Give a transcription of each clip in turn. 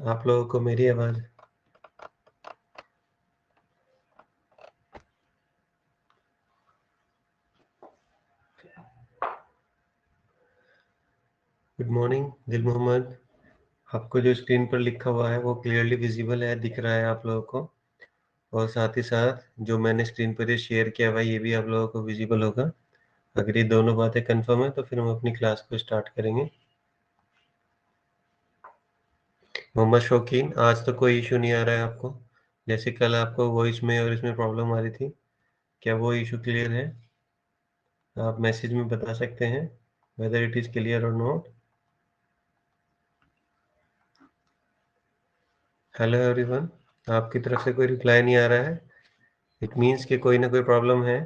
आप लोगों को मेरी आवाज? गुड मॉर्निंग दिल मोहम्मद। आपको जो स्क्रीन पर लिखा हुआ है वो क्लियरली विजिबल है, दिख रहा है आप लोगों को? और साथ ही साथ जो मैंने स्क्रीन पर ये शेयर किया हुआ है ये भी आप लोगों को विजिबल होगा। अगर ये दोनों बातें कंफर्म है तो फिर हम अपनी क्लास को स्टार्ट करेंगे। मोहम्मद शौकीन, आज तो कोई इशू नहीं आ रहा है आपको? जैसे कल आपको वॉइस में और इसमें प्रॉब्लम आ रही थी, क्या वो इशू क्लियर है? आप मैसेज में बता सकते हैं वेदर इट इज क्लियर और नॉट। हेलो एवरीवन, आपकी तरफ से कोई रिप्लाई नहीं आ रहा है, इट मीन्स कि कोई ना कोई प्रॉब्लम है।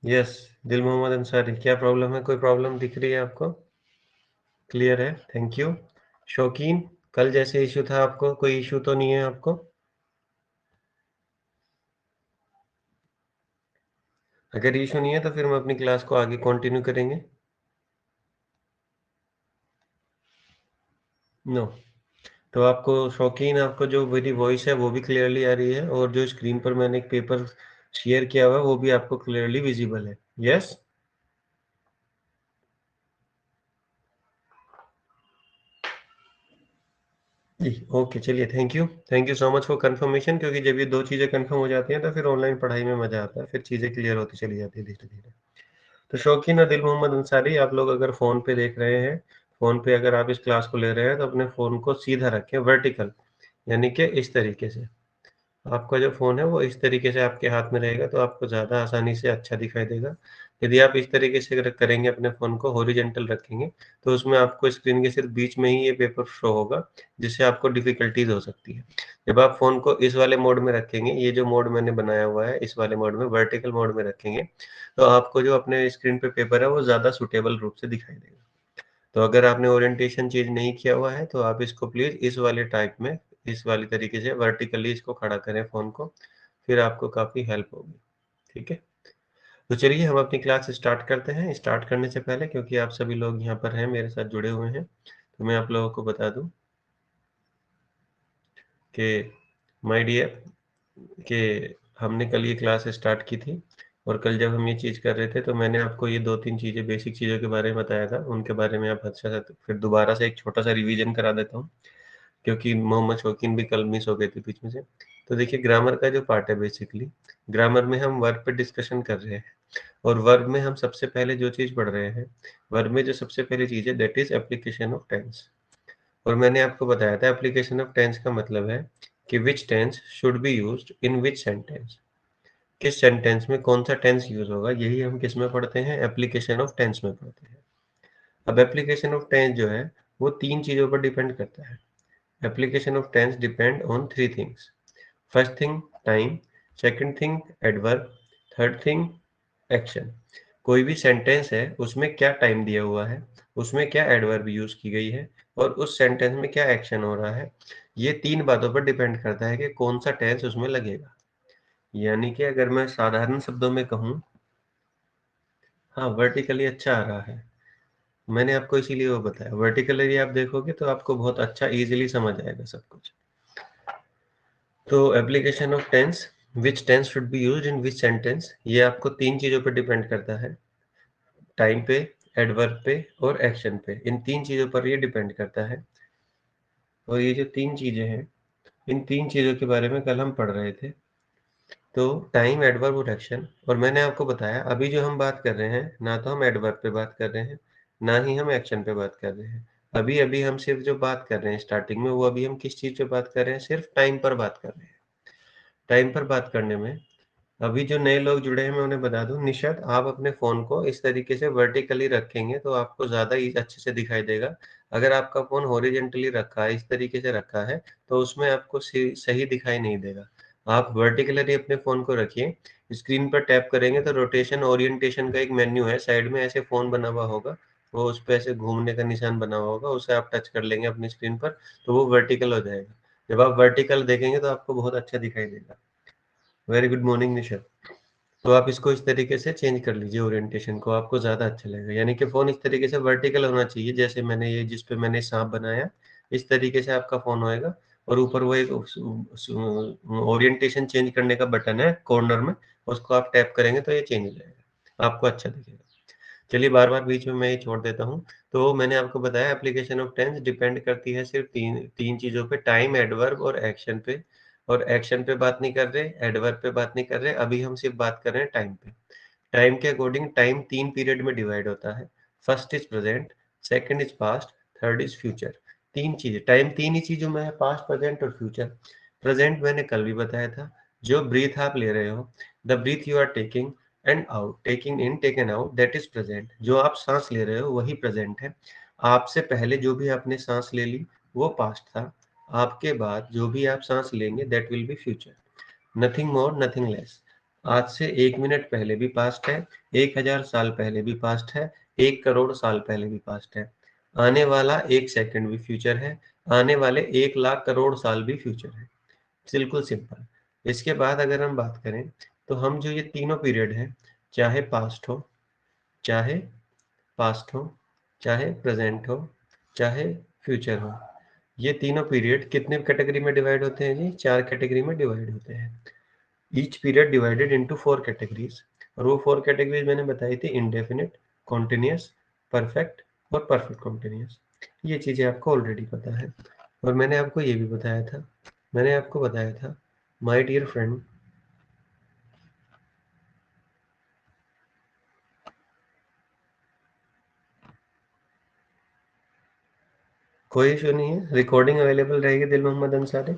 यस, दिल मोहम्मद अंसारी, क्या प्रॉब्लम है? कोई प्रॉब्लम दिख रही है आपको? क्लियर है, थैंक यू। शौकीन, कल जैसे इशू था आपको, कोई इशू तो नहीं है आपको? अगर इशू नहीं है तो फिर हम अपनी क्लास को आगे कंटिन्यू करेंगे। नो, तो आपको शौकीन, आपको जो मेरी वॉइस है वो भी क्लियरली आ रही है और जो स्क्रीन पर मैंने एक पेपर शेयर किया हुआ है वो भी आपको क्लियरली विजिबल है। यस, जी ओके, चलिए, thank you so much for confirmation, क्योंकि जब ये दो चीज़ें कंफर्म हो जाती हैं तो फिर ऑनलाइन पढ़ाई में मज़ा आता है, फिर चीज़ें क्लियर होती चली जाती है धीरे धीरे। तो शौकीन और दिल मोहम्मद अंसारी, आप लोग अगर फ़ोन पे देख रहे हैं, फ़ोन पे अगर आप इस क्लास को ले रहे हैं तो अपने फ़ोन को सीधा रखें वर्टिकल, यानी कि इस तरीके से। आपका जो फ़ोन है वो इस तरीके से आपके हाथ में रहेगा तो आपको ज़्यादा आसानी से अच्छा दिखाई देगा। यदि आप इस तरीके से अगर करेंगे, अपने फ़ोन को हॉरिज़ॉन्टल रखेंगे, तो उसमें आपको स्क्रीन के सिर्फ़ बीच में ही ये पेपर शो होगा, जिससे आपको डिफ़िकल्टीज़ हो सकती है। जब आप फ़ोन को इस वाले मोड में रखेंगे, ये जो मोड मैंने बनाया हुआ है, इस वाले मोड में, वर्टिकल मोड में रखेंगे, तो आपको जो अपने स्क्रीन पे पेपर है, वो ज़्यादा सूटेबल रूप से दिखाई देगा। तो अगर आपने ओरिएंटेशन चेंज नहीं किया हुआ है, तो आप इसको प्लीज़ इस वाले टाइप में, इस वाली तरीके से वर्टिकली इसको खड़ा करें फ़ोन को, फिर आपको काफ़ी हेल्प होगी, ठीक है? तो चलिए हम अपनी क्लास स्टार्ट करते हैं। स्टार्ट करने से पहले, क्योंकि आप सभी लोग यहाँ पर हैं, मेरे साथ जुड़े हुए हैं, तो मैं आप लोगों को बता दूँ कि माय डियर, कि हमने कल ये क्लास स्टार्ट की थी और कल जब हम ये चीज़ कर रहे थे तो मैंने आपको ये 2-3 चीज़ें, बेसिक चीज़ों के बारे में बताया था। उनके बारे में आप अच्छा सा फिर दोबारा से एक छोटा-सा रिवीजन करा देता हूँ, क्योंकि मोहम्मद शौकीन भी कल मिस हो गए थे बीच में से। तो देखिए, ग्रामर का जो पार्ट है, बेसिकली ग्रामर में हम वर्ब पे डिस्कशन कर रहे हैं और वर्ब में हम सबसे पहले जो चीज़ पढ़ रहे हैं, वर्ब में जो सबसे पहली चीज़ है that is application of tense. और मैंने आपको बताया था एप्लीकेशन ऑफ टेंस का मतलब है कि which tense should be used in which sentence. किस सेंटेंस में कौन सा टेंस यूज़ होगा, यही हम किस में पढ़ते हैं? एप्लीकेशन ऑफ टेंस में पढ़ते हैं। अब एप्लीकेशन ऑफ टेंस जो है वो 3 चीज़ों पर डिपेंड करता है। Application of tense depend on 3 things. First thing time, second thing adverb, third thing action. कोई भी सेंटेंस है उसमें क्या टाइम दिया हुआ है, उसमें क्या एडवर्ब यूज़ की गई है और उस सेंटेंस में क्या एक्शन हो रहा है, ये 3 बातों पर डिपेंड करता है कि कौन-सा टेंस उसमें लगेगा। यानी कि अगर मैं साधारण शब्दों में कहूँ, हाँ, वर्टिकली अच्छा आ रहा है। मैंने आपको इसीलिए वो बताया, वर्टिकली आप देखोगे तो आपको बहुत अच्छा ईज़िली समझ आएगा सब कुछ। तो application of tense, which tense should be used in which sentence, ये आपको 3 चीज़ों पे डिपेंड करता है। टाइम पे, एडवर्ब पे और एक्शन पे। इन 3 चीज़ों पर ये डिपेंड करता है। और ये जो 3 चीज़ें हैं, इन 3 चीज़ों के बारे में कल हम पढ़ रहे थे। तो टाइम, एडवर्ब और एक्शन, और मैंने आपको बताया अभी जो हम बात कर रहे हैं, ना तो हम एडवर्ब पे बात कर रहे हैं, ना ही हम एक्शन पे बात कर रहे हैं। अभी-अभी हम सिर्फ़ जो बात कर रहे हैं स्टार्टिंग में, वो अभी हम किस चीज़ पे बात कर रहे हैं? सिर्फ़ टाइम पर बात कर रहे हैं। टाइम पर बात करने में अभी जो नए लोग जुड़े हैं मैं उन्हें बता दूँ, निशद आप अपने फ़ोन को इस तरीके से वर्टिकली रखेंगे तो आपको ज़्यादा अच्छे से दिखाई देगा। अगर आपका फ़ोन हॉरिज़ॉन्टली रखा है, इस तरीके से रखा है, तो उसमें आपको सही दिखाई नहीं देगा। आप वर्टिकली अपने फ़ोन को रखिए, स्क्रीन पर टैप करेंगे तो रोटेशन ओरिएंटेशन का एक मेन्यू है, साइड में ऐसे फ़ोन बना हुआ होगा, वो उस पे ऐसे घूमने का निशान बना हुआ होगा, उसे आप टच कर लेंगे अपनी स्क्रीन पर, तो वो वर्टिकल हो जाएगा। जब आप वर्टिकल देखेंगे तो आपको बहुत अच्छा दिखाई देगा। Very good morning Nishad. तो आप इसको इस तरीके से चेंज कर लीजिए ओरिएंटेशन को, आपको ज़्यादा अच्छा लगेगा। यानी कि फ़ोन इस तरीके से वर्टिकल होना चाहिए, जैसे मैंने ये जिस पे मैंने साँप बनाया, इस तरीके से आपका फ़ोन होएगा और ऊपर वो एक ओरिएंटेशन चेंज करने का बटन है कॉर्नर में, उसको आप टैप करेंगे तो ये चेंज हो जाएगा, आपको अच्छा दिखेगा। चलिए बार-बार बीच में मैं ये छोड़ देता हूँ। तो मैंने आपको बताया एप्लीकेशन ऑफ टेंस डिपेंड करती है सिर्फ़ 3 चीज़ों पे टाइम, एडवर्ब और एक्शन पे। और एक्शन पे बात नहीं कर रहे, एडवर्ब पे बात नहीं कर रहे, अभी हम सिर्फ़ बात कर रहे हैं टाइम पे। टाइम के अकॉर्डिंग टाइम 3 पीरियड में डिवाइड होता है। First is present, second is past, third is future. 3 चीज़ें, टाइम 3 ही चीज़ों में है, पास्ट, प्रेज़ेंट और फ्यूचर। प्रेज़ेंट मैंने कल भी बताया था, जो ब्रीथ आप ले रहे हो, the breath you are taking and out, taking in, taken out, that is present. जो आप साँस ले रहे हो वही प्रेज़ेंट है। आपसे पहले जो भी आपने साँस ले ली, वो पास्ट था। आपके बाद जो भी आप साँस लेंगे that will be future. Nothing more, nothing less. आज से 1 मिनट पहले भी पास्ट है, 1000 साल पहले भी पास्ट है, 1 करोड़ साल पहले भी पास्ट है। आने वाला 1 सेकंड भी फ्यूचर है, आने वाले 1 लाख करोड़ साल भी फ्यूचर है। बिल्कुल सिंपल। इसके बाद अगर हम बात करें, तो हम जो ये तीनों पीरियड हैं, चाहे चाहे पास्ट हो, चाहे प्रेज़ेंट हो, चाहे फ्यूचर हो, ये तीनों पीरियड कितने कैटेगरी में डिवाइड होते हैं जी? 4 कैटेगरी में डिवाइड होते हैं। Each period divided into 4 categories और वो 4 कैटेगरीज़ मैंने बताई थी इंडेफिनिट, कॉन्टिन्यूअस, परफेक्ट और परफेक्ट कॉन्टिन्यूअस। ये चीज़ें आपको ऑलरेडी पता है और मैंने आपको ये भी बताया था, मैंने आपको बताया था माय डियर फ्रेंड, कोई इश्यू नहीं है, रिकॉर्डिंग अवेलेबल रहेगी दिल मोहम्मद अंसारी।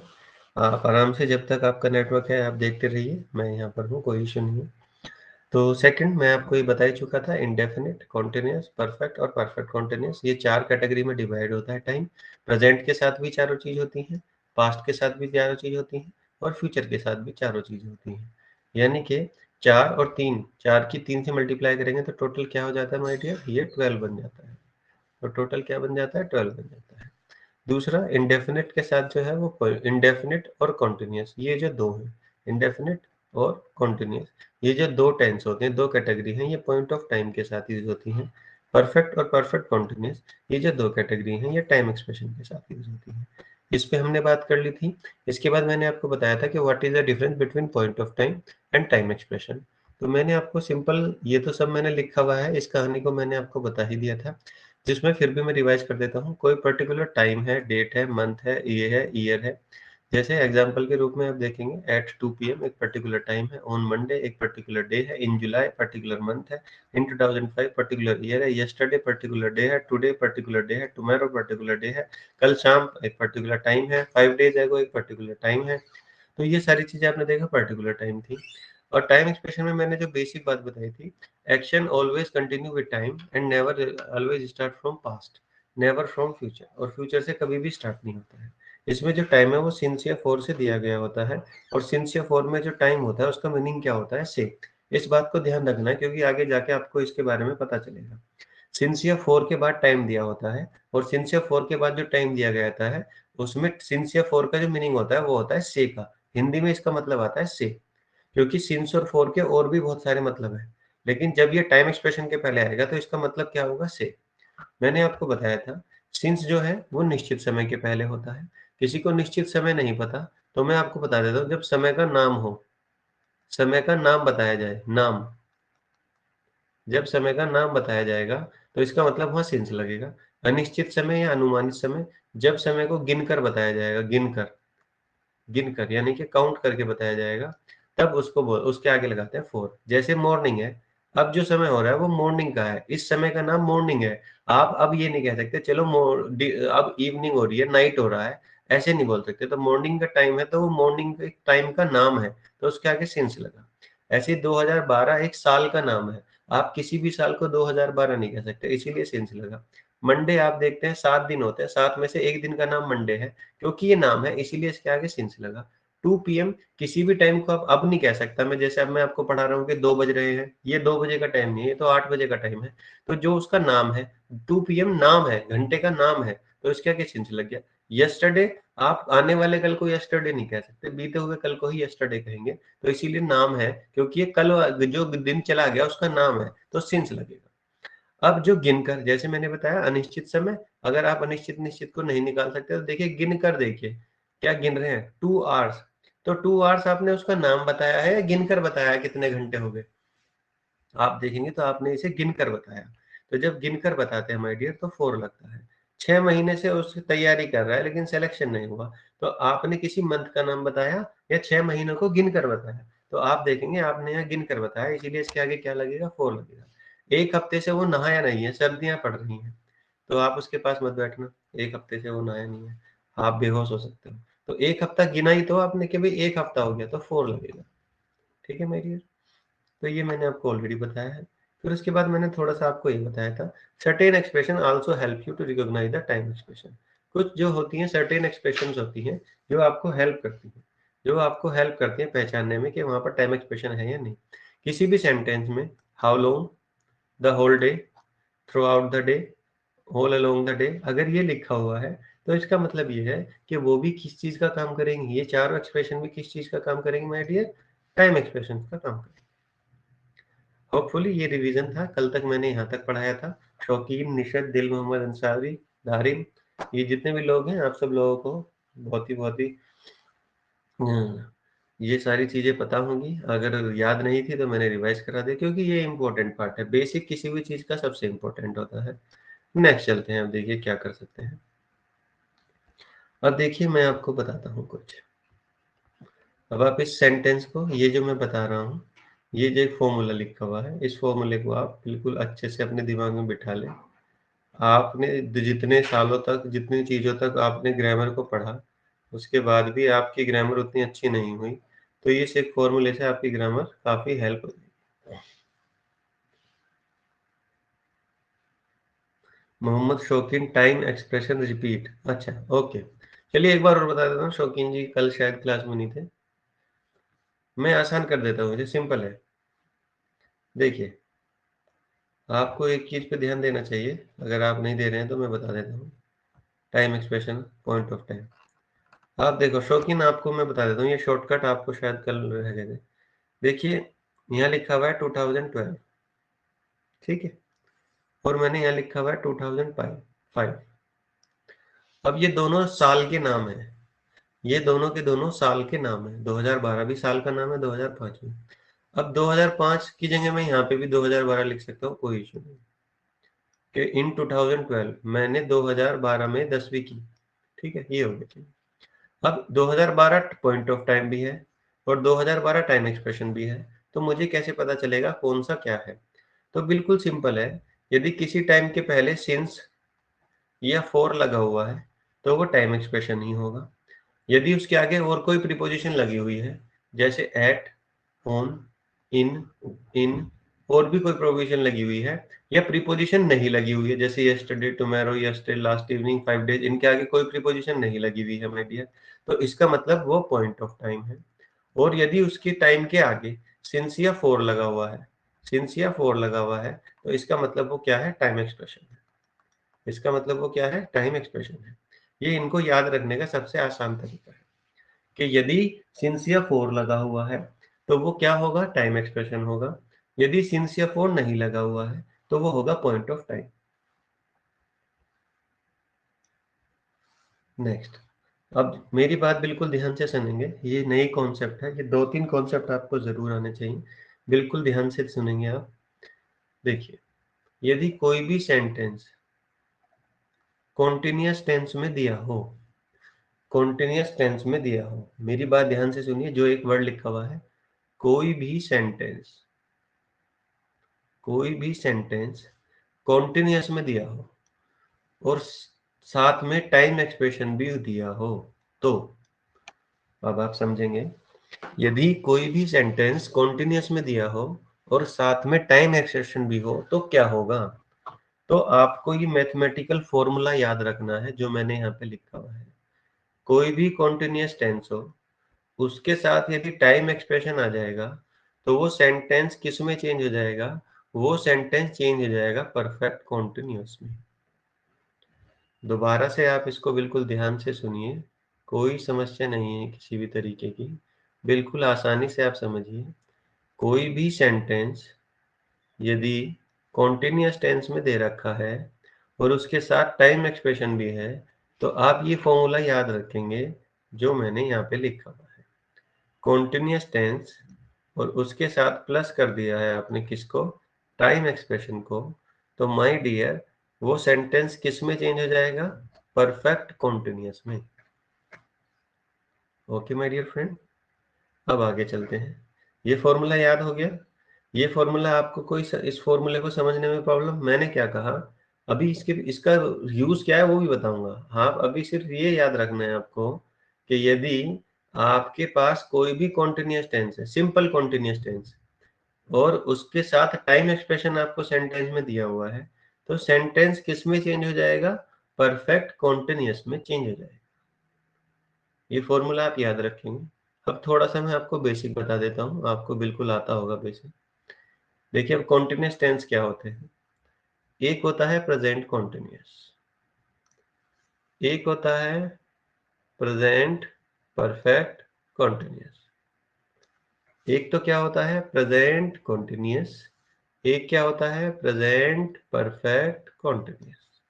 आप आराम से जब तक आपका नेटवर्क है आप देखते रहिए, मैं यहाँ पर हूँ, कोई इश्यू नहीं है। तो सेकंड मैं आपको ये बता ही चुका था इंडेफिनिट, कॉन्टिन्यूअस, परफेक्ट और परफेक्ट कॉन्टिन्यूअस, ये 4 कैटेगरी में डिवाइड होता है टाइम। प्रेज़ेंट के साथ भी चारों चीज़ होती हैं, पास्ट के साथ भी चारों चीज़ होती हैं और फ्यूचर के साथ भी चारों चीज़ होती हैं। यानी कि 4 और 3, 4 की 3 से मल्टीप्लाई करेंगे तो टोटल क्या हो जाता है माय डियर? ये 12 बन जाता है। तो टोटल क्या बन जाता है? 12 बन जाता है। दूसरा इंडेफिनिट के साथ जो है वो इंडेफिनिट और कॉन्टिन्यूअस, ये जो 2 हैं, इंडेफिनिट और कॉन्टिन्यूअस, ये जो 2 टेंस होते हैं, 2 कैटेगरी हैं, ये पॉइंट ऑफ टाइम के साथ यूज़ होती हैं। परफेक्ट और परफेक्ट कॉन्टिन्यूअस, ये जो 2 कैटेगरी हैं, ये टाइम एक्सप्रेशन के साथ यूज़ होती हैं। इस पे हमने बात कर ली थी। इसके बाद मैंने आपको बताया था कि what is the difference between point of time and time expression. तो मैंने आपको सिंपल ये तो सब मैंने लिखा हुआ है, इस कहानी को मैंने आपको बता ही दिया था। जिसमें फिर भी मैं रिवाइज़ कर देता हूँ, कोई पर्टिकुलर टाइम है, डेट है, मंथ है, ये है, ईयर है। जैसे एग्ज़ाम्पल के रूप में आप देखेंगे एट 2 पीएम एक पर्टिकुलर टाइम है, ऑन मंडे एक पर्टिकुलर डे है, इन जुलाई पर्टिकुलर मंथ है, इन 2005 पर्टिकुलर ईयर है, यस्टरडे पर्टिकुलर डे है, टुडे पर्टिकुलर डे है, टुमारो पर्टिकुलर डे है, कल शाम एक पर्टिकुलर टाइम है, 5 डेज़ एगो एक पर्टिकुलर टाइम है। तो ये सारी चीज़ें आपने देखा पर्टिकुलर टाइम थी। और टाइम एक्सप्रेशन में मैंने जो बेसिक बात बताई थी, action always continue with time and never always start from past, never from future, और फ्यूचर से कभी भी स्टार्ट नहीं होता है। इसमें जो टाइम है वो सिंस या फॉर से दिया गया होता है और सिंस या फॉर में जो टाइम होता है उसका मीनिंग क्या होता है? से। इस बात को ध्यान रखना है क्योंकि आगे जाके आपको इसके बारे में पता चलेगा। सिंस या फॉर के बाद टाइम दिया होता है और सिंस या फॉर के बाद जो टाइम दिया गया था है, उसमें सिंस या फॉर का जो मीनिंग होता है वो होता है से का। हिंदी में इसका मतलब आता है से। क्योंकि सिंस और फॉर के और भी बहुत सारे मतलब हैं। लेकिन जब ये टाइम एक्सप्रेशन के पहले आएगा तो इसका मतलब क्या होगा? से। मैंने आपको बताया था सिंस जो है वो निश्चित समय के पहले होता है। किसी को निश्चित समय नहीं पता तो मैं आपको बता देता हूँ, जब समय का नाम हो, समय का नाम बताया जाए, नाम, जब समय का नाम बताया जाएगा तो इसका मतलब वहाँ सिंस लगेगा। अनिश्चित समय या अनुमानित समय, जब समय को गिनकर बताया जाएगा, गिनकर यानी कि काउंट करके बताया जाएगा, तब उसके आगे लगाते हैं फॉर। जैसे मॉर्निंग है, अब जो समय हो रहा है वो मॉर्निंग का है, इस समय का नाम मॉर्निंग है। आप अब ये नहीं कह सकते चलो अब इवनिंग हो रही है, नाइट हो रहा है, ऐसे नहीं बोल सकते। तो मॉर्निंग का टाइम है तो वो मॉर्निंग के टाइम का नाम है, तो उसके आगे सिंस लगा। ऐसे ही 2012 एक साल का नाम है, आप किसी भी साल को 2012 नहीं कह सकते, इसीलिए सिंस लगा। मंडे आप देखते हैं 7 दिन होते हैं, 7 में से 1 दिन का नाम मंडे है, क्योंकि ये नाम है इसीलिए इसके आगे सिंस लगा। 2 पीएम किसी भी टाइम को आप अब नहीं कह सकता मैं, जैसे अब मैं आपको पढ़ा रहा हूँ कि 2 बज रहे हैं, ये 2 बजे का टाइम नहीं है, ये तो 8 बजे का टाइम है। तो जो उसका नाम है, 2 पीएम नाम है, घंटे का नाम है, तो इसके आगे सिंस लग गया। यस्टरडे आप आने वाले कल को यस्टरडे नहीं कह सकते, बीते हुए कल को ही यस्टरडे कहेंगे, तो इसीलिए नाम है, क्योंकि ये कल जो दिन चला गया उसका नाम है, तो सिंस लगेगा। अब जो गिनकर, जैसे मैंने बताया अनिश्चित समय, अगर आप अनिश्चित निश्चित को नहीं निकाल सकते तो देखिए गिनकर देखिए, क्या गिन रहे हैं 2 आवर्स, तो 2 आवर्स आपने उसका नाम बताया है या गिनकर बताया है कितने घंटे हो गए? आप देखेंगे तो आपने इसे गिनकर बताया। तो जब गिनकर बताते हैं माय डियर तो 4 लगता है। 6 महीने से उसकी तैयारी कर रहा है लेकिन सिलेक्शन नहीं हुआ। तो आपने किसी मंथ का नाम बताया या 6 महीनों को गिनकर बताया? तो आप देखेंगे आपने यहाँ गिनकर बताया इसीलिए इसके आगे क्या लगेगा 4 लगेगा। 1 हफ्ते से वो नहाया नहीं है, सर्दियाँ पड़ रही हैं, तो आप उसके पास मत बैठना। 1 हफ्ते से वो नहाया नहीं है, आप बेहोश हो सकते हो। तो 1 हफ्ता गिना ही तो आपने कि भई 1 हफ्ता हो गया तो 4 लगेगा। ठीक है माय डियर? तो ये मैंने आपको ऑलरेडी बताया है। फिर उसके बाद मैंने थोड़ा-सा आपको ये बताया था, certain expression also help you to recognise the time expression. कुछ जो होती हैं सर्टेन एक्सप्रेशंस होती हैं, जो आपको हेल्प करती हैं, जो आपको हेल्प करती हैं पहचानने में कि वहाँ पर टाइम एक्सप्रेशन है या नहीं। किसी भी सेंटेंस में how long, the whole day, throughout the day, all along the day अगर ये लिखा हुआ है, तो इसका मतलब ये है कि वो भी किस चीज़ का काम करेंगी, ये चारों एक्सप्रेशन भी किस चीज़ का काम करेंगी माय डियर? टाइम एक्सप्रेशन का काम करेंगी। होपफुली ये रिवीजन था, कल तक मैंने यहाँ तक पढ़ाया था। शौकीन, निशत, दिल मोहम्मद अंसारी, दारिम, ये जितने भी लोग हैं आप सब लोगों को बहुत ही ये सारी चीज़ें पता होंगी। अगर याद नहीं थी तो मैंने रिवाइज़ करा दिया क्योंकि ये इम्पोर्टेंट पार्ट है। बेसिक किसी भी चीज़ का सबसे इम्पोर्टेंट होता है। नेक्स्ट चलते हैं, अब देखिए क्या कर सकते हैं। अब देखिए मैं आपको बताता हूँ कुछ। अब आप इस सेंटेंस को, ये जो मैं बता रहा हूँ, ये जो एक फ़ॉर्मूला लिखा हुआ है, इस फ़ॉर्मूले को आप बिल्कुल अच्छे से अपने दिमाग में बिठा लें। आपने जितने सालों तक, जितनी चीज़ों तक आपने ग्रामर को पढ़ा, उसके बाद भी आपकी ग्रामर उतनी अच्छी नहीं हुई, तो इस एक फ़ॉर्मूले से आपकी ग्रामर काफ़ी हेल्प हो जाएगी। मोहम्मद शौकीन टाइम एक्सप्रेशन रिपीट, अच्छा, ओके। चलिए एक बार और बता देता हूँ, शौकीन जी कल शायद क्लास में नहीं थे। मैं आसान कर देता हूँ, ये सिंपल है। देखिए, आपको एक चीज़ पे ध्यान देना चाहिए, अगर आप नहीं दे रहे हैं तो मैं बता देता हूँ। Time expression, point of time. आप देखो शौकीन, आपको मैं बता देता हूँ, ये शॉर्टकट आपको शायद कल रह गए थे। देखिए, यहाँ लिखा हुआ है 2012, ठीक है? और मैंने यहाँ लिखा हुआ है 2005। अब ये दोनों साल के नाम हैं। ये दोनों के दोनों साल के नाम हैं। 2012 भी साल का नाम है, 2005 भी। अब 2005 की जगह मैं यहाँ पे भी 2012 लिख सकता हूँ, कोई इश्यू नहीं। कि इन 2012 मैंने 2012 में 10वीं की, ठीक है? ये हो गया। अब 2012 पॉइंट ऑफ टाइम भी है और 2012 टाइम एक्सप्रेशन भी है, तो मुझे कैसे पता चलेगा कौन सा क्या है? तो बिल्कुल सिंपल है, यदि किसी टाइम के पहले सिंस या फॉर लगा हुआ है, तो वो टाइम एक्सप्रेशन ही होगा। यदि उसके आगे और कोई प्रीपोजिशन लगी हुई है, जैसे एट, ऑन, इन, इन और भी कोई प्रोविज़न लगी हुई है या प्रीपोजिशन नहीं लगी हुई है, जैसे yesterday, tomorrow, yesterday, last evening, 5 days, इनके आगे कोई प्रीपोजिशन नहीं लगी हुई है माय डियर, तो इसका मतलब वो पॉइंट ऑफ टाइम है। और यदि उसकी टाइम के आगे सिंस या फॉर लगा हुआ है, सिंस या फॉर लगा हुआ है, तो इसका मतलब वो क्या है? टाइम एक्सप्रेशन है। इसका मतलब वो क्या है? टाइम एक्सप्रेशन है। ये इनको याद रखने का सबसे आसान तरीका है कि यदि सिंस या फॉर लगा हुआ है, तो वो क्या होगा? टाइम एक्सप्रेशन होगा। यदि सिंस या फॉर नहीं लगा हुआ है, तो वो होगा पॉइंट ऑफ टाइम। नेक्स्ट, अब मेरी बात बिल्कुल ध्यान से सुनेंगे, ये नई कॉन्सेप्ट है, ये 2-3 कॉन्सेप्ट आपको ज़रूर आने चाहिए। बिल्कुल ध्यान से सुनेंगे आप। देखिए, यदि कोई भी सेंटेंस कॉन्टिन्युअस टेंस में दिया हो, कॉन्टिन्युअस टेंस में दिया हो, मेरी बात ध्यान से सुनिए, जो एक वर्ड लिखा हुआ है, कोई भी सेंटेंस, कोई भी सेंटेंस कॉन्टिन्युअस में दिया हो और साथ में टाइम एक्सप्रेशन भी दिया हो, तो अब आप समझेंगे, यदि कोई भी सेंटेंस कॉन्टिन्युअस में दिया हो और साथ में टाइम एक्सप्रेशन भी हो, तो क्या होगा? तो आपको ये मैथमेटिकल फॉर्मूला याद रखना है जो मैंने यहाँ पे लिखा हुआ है। कोई भी कॉन्टिन्युअस टेंस हो, उसके साथ यदि टाइम एक्सप्रेशन आ जाएगा, तो वो सेंटेंस किस में चेंज हो जाएगा? वो सेंटेंस चेंज हो जाएगा परफेक्ट कॉन्टिन्यूअस में। दोबारा से आप इसको बिल्कुल ध्यान से सुनिए, कोई समस्या नहीं है किसी भी तरीके की, बिल्कुल आसानी से आप समझिए। कोई भी सेंटेंस यदि कॉन्टिन्यूअस टेंस में दे रखा है और उसके साथ टाइम एक्सप्रेशन भी है, तो आप ये फॉर्मूला याद रखेंगे जो मैंने यहाँ पे लिखा हुआ है। कॉन्टिन्यूअस टेंस और उसके साथ प्लस कर दिया है आपने किसको? टाइम एक्सप्रेशन को। तो माय डियर, वो सेंटेंस किस में चेंज हो जाएगा? परफेक्ट कॉन्टिन्यूअस में। ओके माय डियर फ्रेंड, अब आगे चलते हैं। ये फॉर्मूला याद हो गया? ये फॉर्मूला आपको कोई इस फॉर्मूले को समझने में प्रॉब्लम? मैंने क्या कहा अभी, इसका यूज क्या है वो भी बताऊंगा। हाँ, अभी सिर्फ ये याद रखना है आपको कि यदि आपके पास कोई भी कॉन्टिन्यूअस टेंस है, सिंपल कॉन्टिन्यूअस टेंस, और उसके साथ टाइम एक्सप्रेशन आपको सेंटेंस में दिया हुआ है, तो सेंटेंस किस में चेंज हो जाएगा? परफेक्ट कॉन्टिन्यूअस में चेंज हो जाएगा। ये फॉर्मूला आप याद रखेंगे। अब थोड़ा सा मैं आपको बेसिक बता देता हूँ, आपको बिल्कुल आता होगा बेसिक। देखिए, अब कॉन्टिन्यूअस टेंस क्या होते हैं? एक होता है प्रेजेंट कॉन्टिन्यूअस, एक होता है प्रेजेंट परफेक्ट कॉन्टिन्यूअस। एक तो क्या होता है? Present continuous. एक क्या होता है? Present perfect continuous.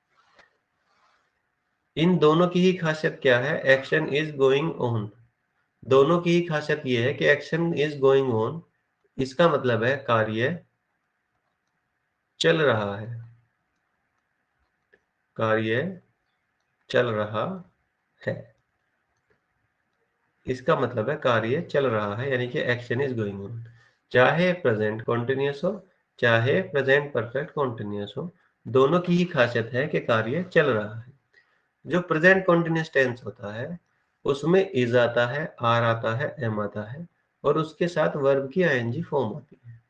इन दोनों की ही खासियत क्या है? Action is going on. दोनों की ही खासियत ये है कि एक्शन इज गोइंग ऑन। इसका मतलब है कार्य चल रहा है, कार्य चल रहा है। इसका मतलब है कार्य चल रहा है, यानी कि एक्शन इज गोइंग ऑन। चाहे प्रेजेंट कॉन्टिन्यूअस हो, चाहे प्रेजेंट परफेक्ट कॉन्टिन्यूअस हो, दोनों की ही खासियत है कि कार्य चल रहा है। जो प्रेजेंट कॉन्टिन्यूअस टेंस होता है उसमें इज आता है, आर आता है, एम आता है, और उसके साथ वर्ब की आईएनजी फॉर्म आती है।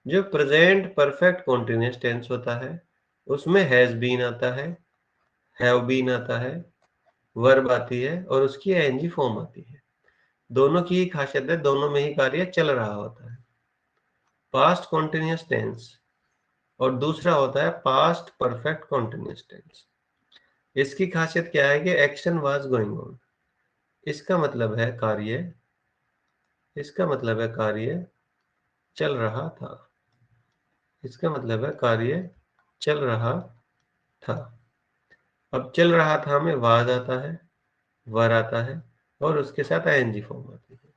जो प्रेजेंट परफेक्ट कॉन्टिन्यूअस टेंस होता है उसमें हैज बीन आता है, हैव बीन आता है, वर्ब आती है और उसकी आईएनजी फॉर्म आती है। दोनों की ही खासियत है, दोनों में ही कार्य चल रहा होता है। पास्ट कॉन्टिन्यूअस टेंस और दूसरा होता है पास्ट परफेक्ट कॉन्टिन्यूअस टेंस। इसकी खासियत क्या है कि एक्शन वाज गोइंग ऑन। इसका मतलब है कार्य, इसका मतलब है कार्य चल रहा था। इसका मतलब है कार्य चल रहा था। अब चल रहा था में वाज आता है, वर आता है और उसके साथ आईएनजी फॉर्म आती है।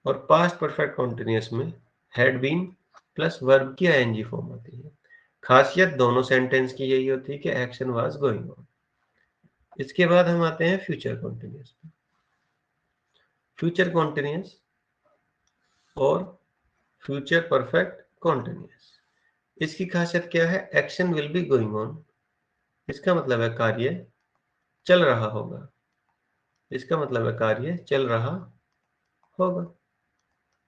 और पास्ट परफेक्ट कॉन्टिन्यूअस में हैड बीन प्लस वर्ब की आईएनजी फॉर्म आती है। खासियत दोनों सेंटेंस की यही होती है कि एक्शन वाज गोइंग ऑन। इसके बाद हम आते हैं फ्यूचर कॉन्टिन्यूअस पे। फ्यूचर कॉन्टिन्यूअस और फ्यूचर परफेक्ट कॉन्टिन्यूअस, इसकी खासियत क्या है? Action will be going on. इसका मतलब है कार्य चल रहा होगा। इसका मतलब है कार्य चल रहा होगा।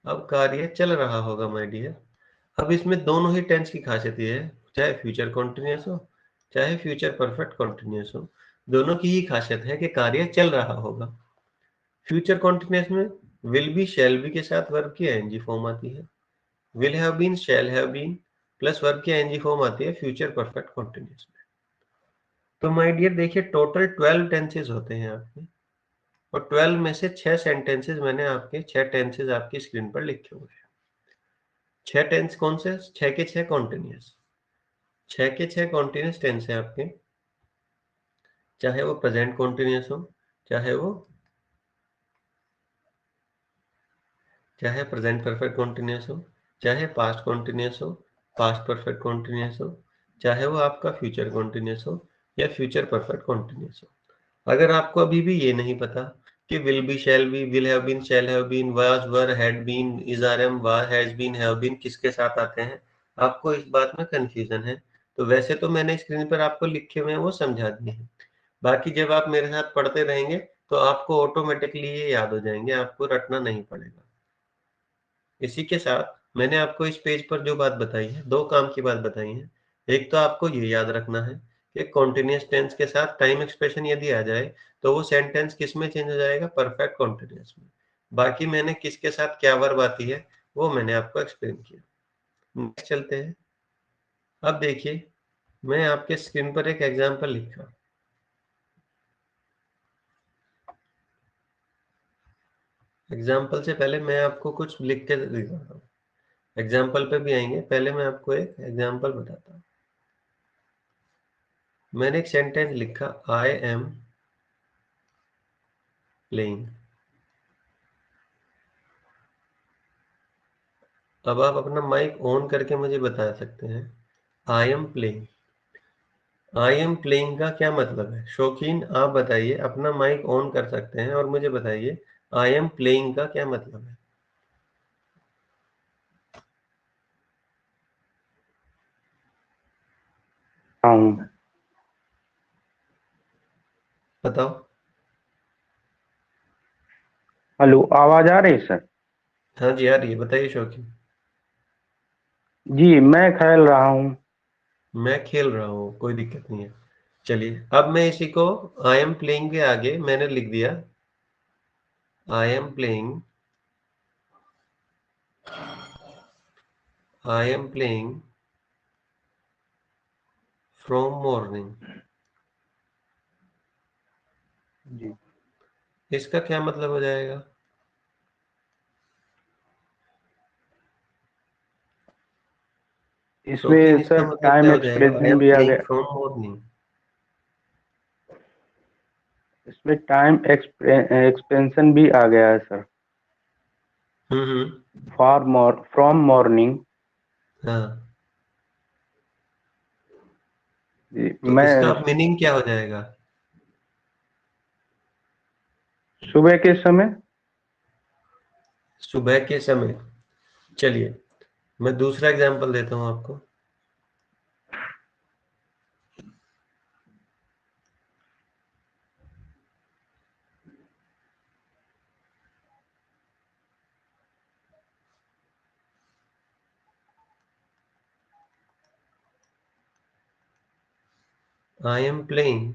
अब कार्य चल रहा होगा माय डियर। अब इसमें दोनों ही टेंस की खासियत ये है, चाहे फ्यूचर कॉन्टिन्यूअस हो, चाहे फ्यूचर परफेक्ट कॉन्टिन्यूअस हो, दोनों की ही खासियत है कि कार्य चल रहा होगा। फ्यूचर कॉन्टिन्यूअस में विल बी शैल बी के साथ वर्ब की आईएनजी फॉर्म आती है। Will have been, shall have been plus verb की आईएनजी फॉर्म आती है फ्यूचर परफेक्ट कॉन्टिन्यूअस में। तो माय डियर देखिए, टोटल 12 टेंसेस होते हैं आपके, और 12 में से 6 सेंटेंसेस मैंने आपके 6 टेंसेस आपकी स्क्रीन पर लिखे हुए हैं। 6 टेंस कौन से? 6 के 6 कॉन्टिन्यूअस। 6 के 6 कॉन्टिन्यूअस टेंस है आपके, चाहे वो प्रेजेंट कॉन्टिन्यूअस हो, चाहे वो चाहे प्रेजेंट परफेक्ट कॉन्टिन्यूअस हो, चाहे पास्ट कॉन्टिन्यूअस हो, पास्ट परफेक्ट कॉन्टिन्यूअस हो, चाहे वो आपका फ्यूचर कॉन्टिन्यूअस हो या फ्यूचर परफेक्ट कॉन्टिन्यूअस हो। अगर आपको अभी भी ये नहीं पता कि will be, shall be, will have been, shall have been, was, were, had been, is, are, am, was, has been, have been किसके साथ आते हैं, आपको इस बात में कंफ्यूजन है, तो वैसे तो मैंने स्क्रीन पर आपको लिखे हुए हैं वो समझा दिए हैं। बाकी जब आप मेरे साथ पढ़ते रहेंगे तो आपको ऑटोमेटिकली ये याद हो जाएंगे, आपको रटना नहीं पड़ेगा। इसी के साथ मैंने आपको इस पेज पर जो बात बताई है, दो काम की बात बताई है। एक तो आपको ये याद रखना है कि कॉन्टिन्यूअस टेंस के साथ टाइम एक्सप्रेशन यदि आ जाए तो वो सेंटेंस किस में चेंज हो जाएगा? परफेक्ट कॉन्टिन्यूअस में। बाकी मैंने किसके साथ क्या वर्ब आती है वो मैंने आपको एक्सप्लेन किया। नेक्स्ट चलते हैं। अब देखिए, मैं आपके स्क्रीन पर एक एग्जाम्पल लिखा। एग्जाम्पल से पहले मैं आपको कुछ लिख के दिखाता हूँ। एग्जाम्पल पे भी आएंगे, पहले मैं आपको एक एग्जाम्पल बताता हूँ। मैंने एक सेंटेंस लिखा, आई एम प्लेइंग। अब आप अपना माइक ऑन करके मुझे बता सकते हैं, आई am playing, I am playing का क्या मतलब है? शौकीन आप बताइए, अपना माइक ऑन कर सकते हैं और मुझे बताइए आई एम प्लेइंग का क्या मतलब है? बताओ। हेलो, आवाज आ रही है सर? हाँ जी आ रही है, बताइए शौकीन। जी, मैं खेल रहा हूँ। मैं खेल रहा हूँ, कोई दिक्कत नहीं है। चलिए, अब मैं इसी को आई एम प्लेइंग के आगे मैंने लिख दिया, I am playing, I am playing from morning. जी, इसका क्या मतलब हो जाएगा? शौकीन, इसमें इसका सर मतलब क्या टाइम हो जाएगा? आई एक्सप्रेशन एम भी आ प्लेइंग गया। From morning. इसमें टाइम एक्सपेंशन भी आ गया है सर। हम्म। From morning. हाँ, जी, तो इसका मैं मीनिंग क्या हो जाएगा? सुबह के समय। सुबह के समय। चलिए, मैं दूसरा एग्जांपल देता हूँ आपको। आई am playing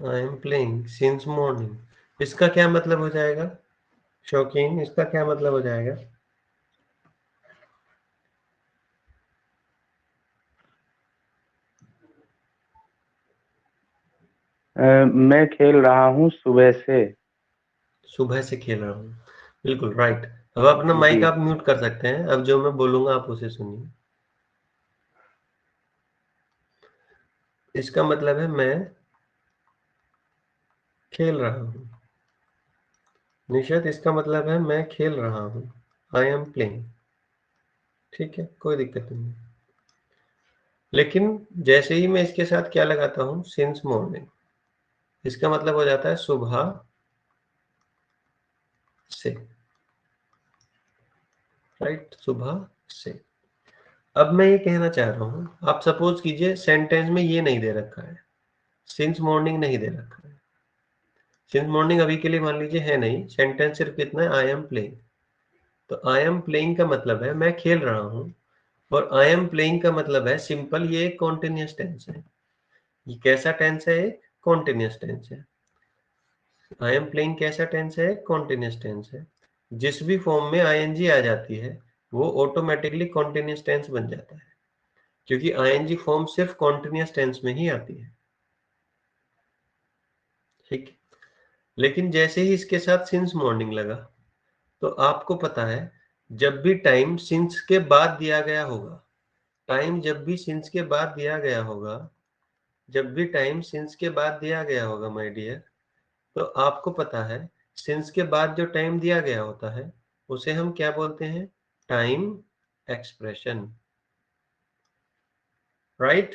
I am playing since morning. इसका क्या मतलब हो जाएगा शौकीन? इसका क्या मतलब हो जाएगा? मैं खेल रहा हूँ सुबह से। सुबह से खेल रहा हूँ, बिल्कुल राइट। अब अपना जी। माइक आप म्यूट कर सकते हैं, अब जो मैं बोलूंगा आप उसे सुनिए। इसका मतलब है मैं खेल रहा हूँ। निशत, इसका मतलब है मैं खेल रहा हूँ, आई एम प्लेइंग। ठीक है, कोई दिक्कत नहीं है। लेकिन जैसे ही मैं इसके साथ क्या लगाता हूँ, सिंस मॉर्निंग, इसका मतलब हो जाता है सुबह से। राइट, सुबह से। अब मैं ये कहना चाह रहा हूँ, आप सपोज कीजिए सेंटेंस में ये नहीं दे रखा है, सिंस मॉर्निंग नहीं दे रखा है। सिंस मॉर्निंग अभी के लिए मान लीजिए है नहीं, सेंटेंस सिर्फ कितना है, आई एम प्लेइंग। तो आई एम प्लेइंग का मतलब है मैं खेल रहा हूँ, और आई एम प्लेइंग का मतलब है सिंपल, ये एक कॉन्टिन्यूअस टेंस है। ये कैसा टेंस है? एक कॉन्टिन्यूअस टेंस है। आई एम प्लेइंग कैसा टेंस है? कॉन्टिन्यूअस टेंस है। जिस भी फॉर्म में आईएनजी आ जाती है वो ऑटोमेटिकली कॉन्टिन्यूअस टेंस बन जाता है, क्योंकि आईएनजी फॉर्म सिर्फ कॉन्टिन्यूअस टेंस में ही आती है। ठीक है, लेकिन जैसे ही इसके साथ सिंस मॉर्निंग लगा, तो आपको पता है जब भी टाइम सिंस के बाद दिया गया होगा, टाइम जब भी सिंस के बाद दिया गया होगा, जब भी टाइम सिंस के बाद दिया गया होगा माय डियर, तो आपको पता है सिंस के बाद जो टाइम दिया गया होता है उसे हम क्या बोलते हैं? Time expression. राइट,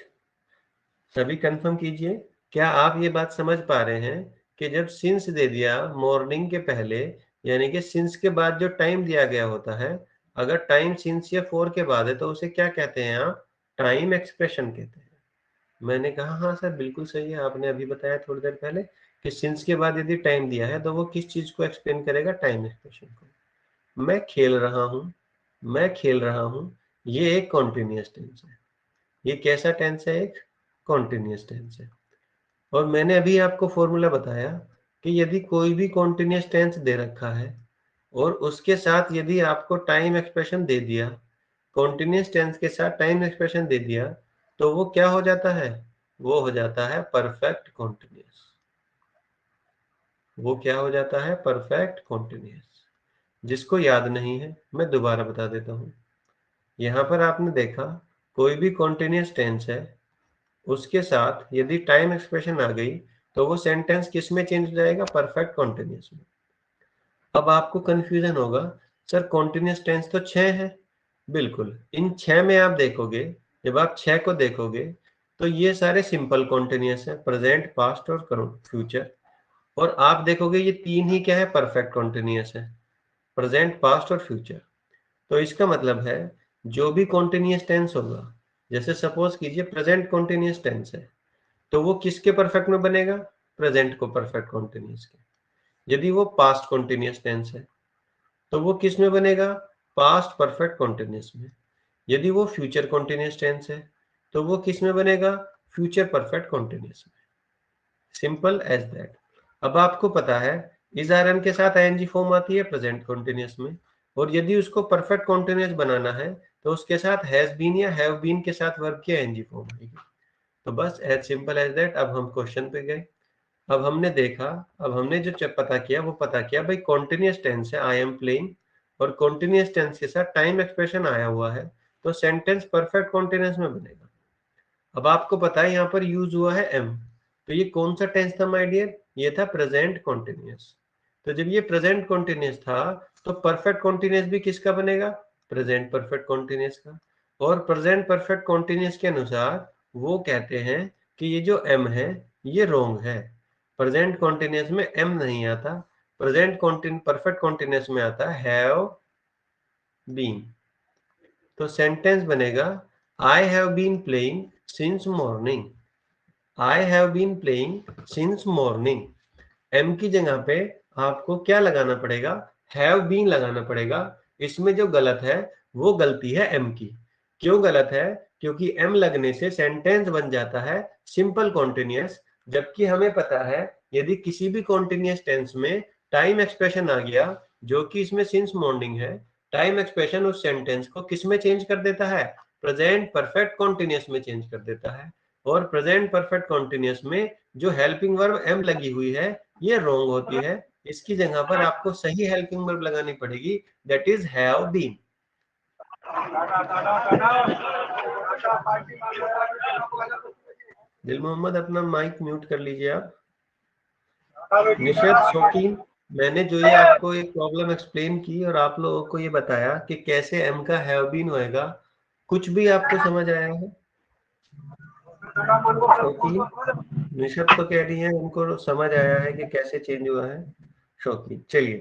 सभी कंफर्म कीजिए। क्या आप ये बात समझ पा रहे हैं कि जब सिंस दे दिया मॉर्निंग के पहले, यानी कि सिंस के बाद जो टाइम दिया गया होता है, अगर टाइम सिंस या फोर के बाद है तो उसे क्या कहते हैं आप? टाइम एक्सप्रेशन कहते हैं। मैंने कहा हाँ सर बिल्कुल सही है, आपने अभी बताया थोड़ी देर पहले कि सिंस के बाद यदि टाइम दिया है तो वो किस चीज को एक्सप्लेन करेगा? टाइम एक्सप्रेशन को। मैं खेल रहा हूँ, मैं खेल रहा हूँ, ये एक कॉन्टिन्यूअस टेंस है। ये कैसा टेंस है? एक कॉन्टिन्यूअस टेंस है। और मैंने अभी आपको फॉर्मूला बताया कि यदि कोई भी कॉन्टिन्यूअस टेंस दे रखा है और उसके साथ यदि आपको टाइम एक्सप्रेशन दे दिया, कॉन्टिन्यूअस टेंस के साथ टाइम एक्सप्रेशन दे दिया, तो वो क्या हो जाता है, वो हो जाता है परफेक्ट कॉन्टिन्यूस। वो क्या हो जाता है, परफेक्ट कॉन्टिन्यूस। जिसको याद नहीं है मैं दोबारा बता देता हूँ। यहाँ पर आपने देखा कोई भी कॉन्टिन्यूस टेंस है, उसके साथ यदि टाइम एक्सप्रेशन आ गई तो वो सेंटेंस किस में चेंज हो जाएगा, परफेक्ट कॉन्टिन्यूस में। अब आपको कंफ्यूजन होगा, सर कॉन्टिन्यूस टेंस तो 6 है। बिल्कुल, इन 6 में आप देखोगे, जब आप 6 को देखोगे तो ये सारे सिंपल कॉन्टिन्यूस है, प्रेजेंट, पास्ट और फ्यूचर। और आप देखोगे ये 3 ही क्या है, परफेक्ट कॉन्टिन्यूस है, प्रेजेंट, पास्ट और फ्यूचर। तो इसका मतलब है जो भी कॉन्टिन्यूस टेंस होगा, जैसे सपोज कीजिए प्रेजेंट कॉन्टिन्यूस टेंस है, तो वो किसके परफेक्ट में बनेगा, प्रेजेंट को परफेक्ट कॉन्टिन्यूस के। यदि वो पास्ट कॉन्टिन्यूस टेंस है तो वो किस में बनेगा, पास्ट परफेक्ट कॉन्टिन्यूस में। यदि वो फ्यूचर कॉन्टिन्यूस टेंस है तो वो किस में बनेगा, फ्यूचर परफेक्ट कॉन्टिन्यूस में। Simple as that. अब आपको पता है इज आर एम के साथ आईएनजी फॉर्म आती है प्रेजेंट कॉन्टिन्यूस में, और यदि उसको परफेक्ट कॉन्टिन्यूस बनाना है तो उसके साथ हैज बीन या हैव बीन के साथ वर्ब की आईएनजी फॉर्म आएगी। तो बस एज सिंपल एज दैट। अब हम क्वेश्चन पे गए। अब हमने देखा, अब हमने जो पता किया वो पता किया भाई कॉन्टिन्यूस टेंस है आई एम प्लेइंग, और कॉन्टिन्यूस टेंस के साथ टाइम एक्सप्रेशन आया हुआ है, तो सेंटेंस परफेक्ट कॉन्टिन्यूस में बनेगा। अब आपको पता है यहाँ पर यूज हुआ है एम, तो ये कौन सा टेंस था माय डियर, ये था प्रेजेंट कॉन्टिन्यूस। तो जब ये प्रेजेंट कॉन्टिन्यूस था तो परफेक्ट कॉन्टिन्यूस भी किसका बनेगा, प्रेजेंट परफेक्ट कॉन्टिन्यूस का। और प्रेजेंट परफेक्ट कॉन्टिन्यूस के अनुसार वो कहते हैं कि ये जो एम है ये रॉन्ग है। प्रेजेंट कॉन्टिन्यूस में एम नहीं आता, प्रेजेंट परफेक्ट कॉन्टिन्यूस में आता है हैव बीन। तो सेंटेंस बनेगा I have been playing since morning. I have been playing since morning. Am की जगह पे आपको क्या लगाना पड़ेगा, हैव बीन लगाना पड़ेगा। इसमें जो गलत है वो गलती है एम की। क्यों गलत है, क्योंकि एम लगने से सेंटेंस बन जाता है सिंपल कॉन्टिन्यूअस, जबकि हमें पता है यदि किसी भी कॉन्टिन्यूअस टेंस में टाइम एक्सप्रेशन आ गया, जो कि इसमें सिंस मॉर्निंग है, टाइम एक्सप्रेशन उस सेंटेंस को किस में चेंज कर देता है, प्रेजेंट परफेक्ट कॉन्टिन्यूअस में चेंज कर देता है। और प्रेजेंट परफेक्ट कॉन्टिन्यूअस में जो हेल्पिंग वर्ब एम लगी हुई है ये रॉन्ग होती है। इसकी जगह पर आपको सही हेल्पिंग वर्ब लगानी पड़ेगी, दैट इज हैव बीन। दिल मोहम्मद अपना माइक म्यूट कर लीजिए आप। निशद, शौकीन, मैंने जो ये आपको एक प्रॉब्लम एक्सप्लेन की और आप लोगों को ये बताया कि कैसे एम का हैव बीन होएगा, कुछ भी आपको समझ आया है? शौकीन, निशद तो कह रही है उनको समझ आया है कि कैसे चेंज हुआ है। शौकीन, चलिए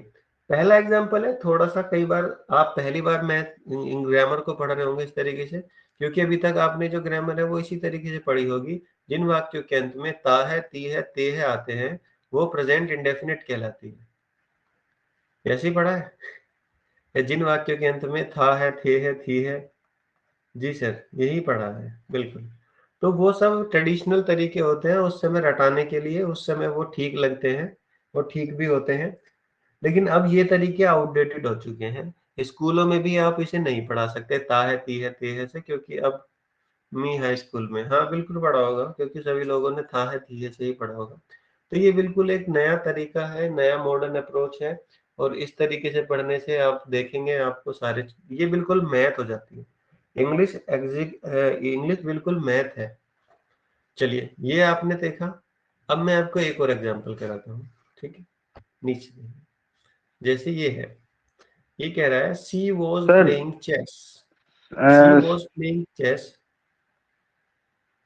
पहला एग्जांपल है। थोड़ा सा कई बार आप पहली बार मैथ ग्रामर को पढ़ रहे होंगे इस तरीके से, क्योंकि अभी तक आपने जो ग्रामर है वो इसी तरीके से पढ़ी होगी। जिन वाक्यों के अंत में ता है, ती है, ते है आते हैं वो प्रेजेंट इंडेफिनिट कहलाती है। ऐसे ही पढ़ा है? या जिन वाक्यों के अंत में था है, थे है, थी है? जी सर, यही पढ़ा है बिल्कुल। तो वो सब ट्रेडिशनल तरीके होते हैं उस समय रटाने के लिए, उस समय वो ठीक लगते हैं, वो ठीक भी होते हैं। लेकिन अब ये तरीके आउटडेटेड हो चुके हैं। स्कूलों में भी आप इसे नहीं पढ़ा सकते ता है, ती है, ते है से, क्योंकि अब मी हाई स्कूल में, हाँ बिल्कुल पढ़ा होगा, क्योंकि सभी लोगों ने था है, थी है से ही पढ़ा होगा। तो ये बिल्कुल एक नया तरीका है, नया मॉडर्न अप्रोच है। और इस तरीके से पढ़ने से आप देखेंगे आपको सारे, ये बिल्कुल मैथ हो जाती है। इंग्लिश बिल्कुल मैथ है। चलिए ये आपने देखा। अब मैं आपको एक और एग्जांपल कराता हूँ, ठीक है? नीचे देखिए। जैसे ये है, ये कह रहा है she was sir playing chess. She a, was playing chess.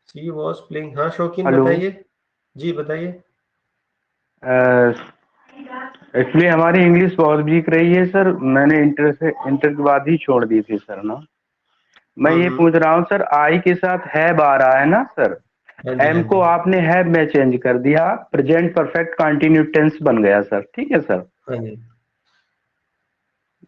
She was playing, हाँ शौकीन हेलो। बताइए। जी बताइए। एक्चुअली हमारी इंग्लिश बहुत वीक रही है सर, मैंने इंटर के बाद ही छोड़ दी थी सर ना। मैं ये हम्म। पूछ रहा हूँ सर, आई के साथ हैव आ रहा है ना सर, हाँ जी, हाँ एम को जी, आपने हैव में चेंज कर दिया, प्रेजेंट परफेक्ट कंटिन्यू टेंस बन गया सर, ठीक है सर। हाँ जी,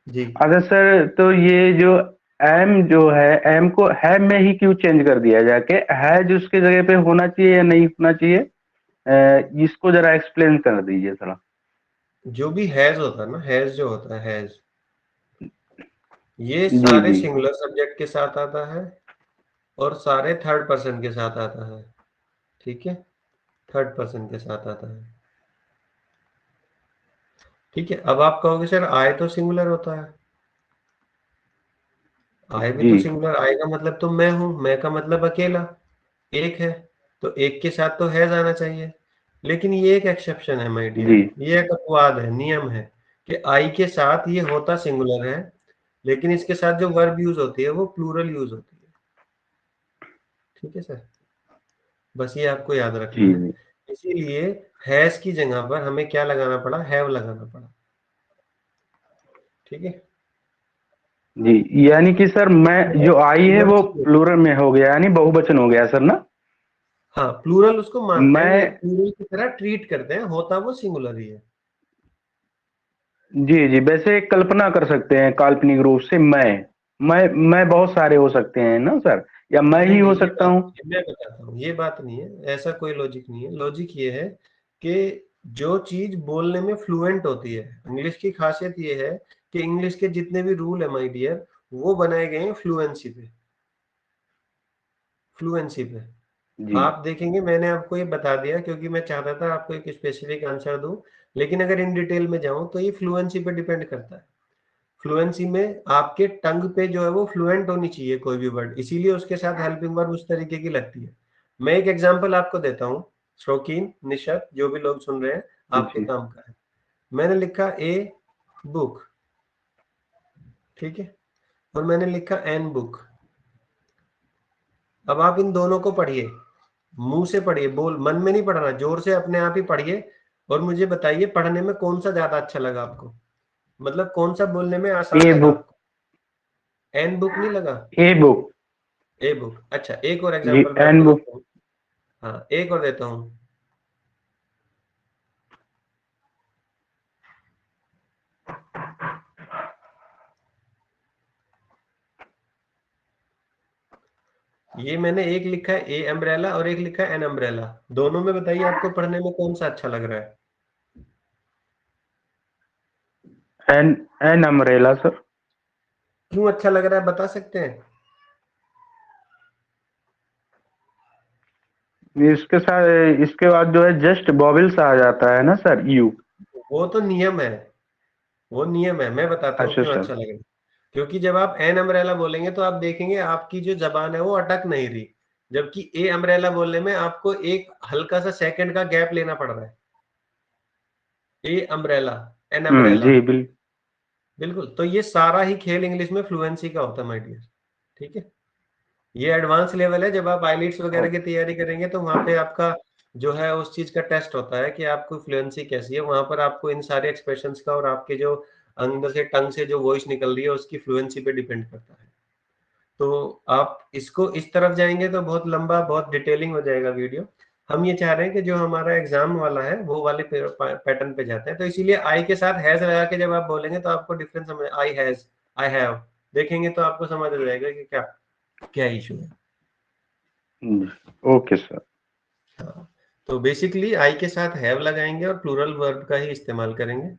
जी। अच्छा सर, तो ये जो एम जो है, एम को हैव में ही क्यों चेंज कर दिया जाके, हैज उसके जगह पे होना चाहिए या नहीं होना चाहिए? इसको जरा एक्सप्लेन कर दीजिए थोड़ा। जो भी हैज होता है ना, हैज जो होता है हैज, ये जी सारे जी। सिंगुलर सब्जेक्ट के साथ आता है और सारे थर्ड पर्सन के साथ आता है, ठीक है, थर्ड पर्सन के साथ आता है, ठीक है। अब आप कहोगे सर आई तो सिंगुलर होता है, आई भी जी तो सिंगुलर, आई का मतलब तो मैं हूं, मैं का मतलब अकेला, एक है, तो एक के साथ तो है जाना चाहिए। लेकिन ये एक एक्सेप्शन है माय जी डियर, ये एक अपवाद है, नियम है कि आई के साथ ये होता सिंगुलर है, लेकिन इसके साथ जो वर्ब यूज होती है वो प्लूरल यूज होती है, ठीक है सर, बस ये आपको याद रखना जी है। इसीलिए हैज की जगह पर हमें क्या लगाना पड़ा, हैव लगाना पड़ा, ठीक है। जी। यानी कि सर मैं जो आई है वो प्लूरल, प्लूरल में हो गया, यानी बहुवचन हो गया सर ना। हाँ प्लूरल उसको मानते हैं, वो एक मैं प्लूरल की तरह ट्रीट करते हैं, होता वो सिंगुलर ही है। जी जी, वैसे एक कल्पना कर सकते हैं काल्पनिक रूप से, मैं बहुत सारे हो सकते हैं ना सर, या मैं ही नहीं हो नहीं, ये सकता बात हूँ। नहीं है, मैं बताता हूँ, ये बात नहीं है, ऐसा कोई लॉजिक नहीं है। लॉजिक ये है कि जो चीज बोलने में फ्लुएंट होती है, इंग्लिश की खासियत ये है कि इंग्लिश के जितने भी रूल है माय डियर, वो बनाए गए हैं फ्लुएंसी पे, फ्लुएंसी पे। जी आप देखेंगे मैंने आपको ये बता दिया क्योंकि मैं चाहता था आपको एक स्पेसिफिक आंसर दूं, लेकिन अगर इन डिटेल में जाऊं तो ये फ्लुएंसी पे डिपेंड करता है। फ्लुएंसी में आपके टंग पे जो है वो फ्लुएंट होनी चाहिए कोई भी वर्ड, इसीलिए उसके साथ हेल्पिंग वर्ब उस तरीके की लगती है। मैं एक एग्जांपल आपको देता हूँ, शौकीन निशत जो भी लोग सुन रहे हैं, आपके जी काम का है। मैंने लिखा ए बुक, ठीक है, और मैंने लिखा एन बुक। अब आप इन दोनों को पढ़िए, मुंह से पढ़िए, बोल मन में नहीं पढ़ना, जोर से अपने आप ही पढ़िए, और मुझे बताइए पढ़ने में कौन सा ज्यादा अच्छा लगा आपको, मतलब कौन सा बोलने में आसान ए लगा बुक, आपको। एन बुक नहीं लगा, ए बुक। ए बुक, अच्छा एक और जी एग्जांपल मैं एन आपको बुक। देता हूँ, हाँ एक और देता हूँ। ये मैंने एक लिखा है ए अम्ब्रेला और एक लिखा है एन अम्ब्रेला, दोनों में बताइए आपको पढ़ने में कौन सा अच्छा लग रहा है। An an umbrella sir. क्यों अच्छा लग रहा है बता सकते हैं। इसके साथ इसके बाद जो है जस्ट बॉबिल्स आ जाता है ना सर, यू। वो तो नियम है, वो नियम है, मैं बताता हूँ अच्छा क्यों सर। अच्छा लग रहा है। क्योंकि जब आप एन अम्ब्रेला बोलेंगे तो आप देखेंगे आपकी जो जबान है वो अटक नहीं रही, जबकि ए अम्ब्रेला बोलने में आपको एक हल्का सा सेकंड का गैप लेना पड़ रहा है। ए अम्ब्रेला, एन अम्ब्रेला, जी बिल्कुल। तो ये सारा ही खेल इंग्लिश में फ्लुएंसी का होता है माय डियर, ठीक है। ये एडवांस लेवल है, जब आप आईलेट्स वगैरह की तैयारी करेंगे तो वहां पे आपका जो है उस चीज का टेस्ट होता है कि आपको फ्लुएंसी कैसी है, वहां पर आपको इन सारे एक्सप्रेशंस का और आपके जो अंदर से टंग से जो वॉइस निकल रही है उसकी फ्लुएंसी पे डिपेंड करता है। तो आप इसको इस तरफ जाएंगे तो बहुत लंबा, बहुत डिटेलिंग हो जाएगा वीडियो। हम ये चाह रहे हैं कि जो हमारा एग्जाम वाला है वो वाले पैटर्न पे जाते हैं, तो इसीलिए आई के साथ हैज लगा के जब आप बोलेंगे तो आपको डिफरेंस समझ, आई हैज, आई हैव, देखेंगे तो आपको समझ आ जाएगा कि क्या क्या इशू है। Okay sir. हाँ, तो बेसिकली आई के साथ हैव लगाएंगे और प्लूरल वर्ब का ही इस्तेमाल करेंगे,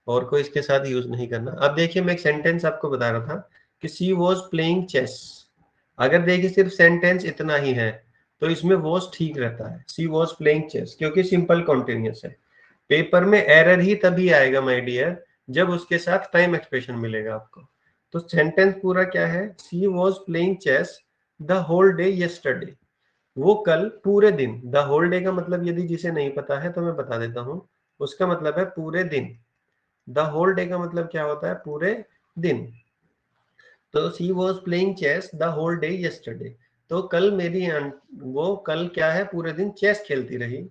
और कोई इसके साथ यूज नहीं करना। अब देखिए मैं एक सेंटेंस आपको बता रहा था कि सी वॉज प्लेइंग चेस, अगर देखिए सिर्फ सेंटेंस इतना ही है तो इसमें वॉज ठीक रहता है, सी वॉज प्लेइंग चेस, क्योंकि सिंपल कॉन्टिन्यूस है। पेपर में एरर ही तभी आएगा माय डियर जब उसके साथ टाइम एक्सप्रेशन मिलेगा आपको। तो सेंटेंस पूरा क्या है, she was playing chess the whole day yesterday, वो कल पूरे दिन, द होल डे का मतलब यदि जिसे नहीं पता है तो मैं बता देता हूं, उसका मतलब है पूरे दिन। द होल डे का मतलब क्या होता है, पूरे दिन। तो she was playing chess the whole day yesterday, तो कल मेरी वो कल क्या है, पूरे दिन चेस खेलती रही।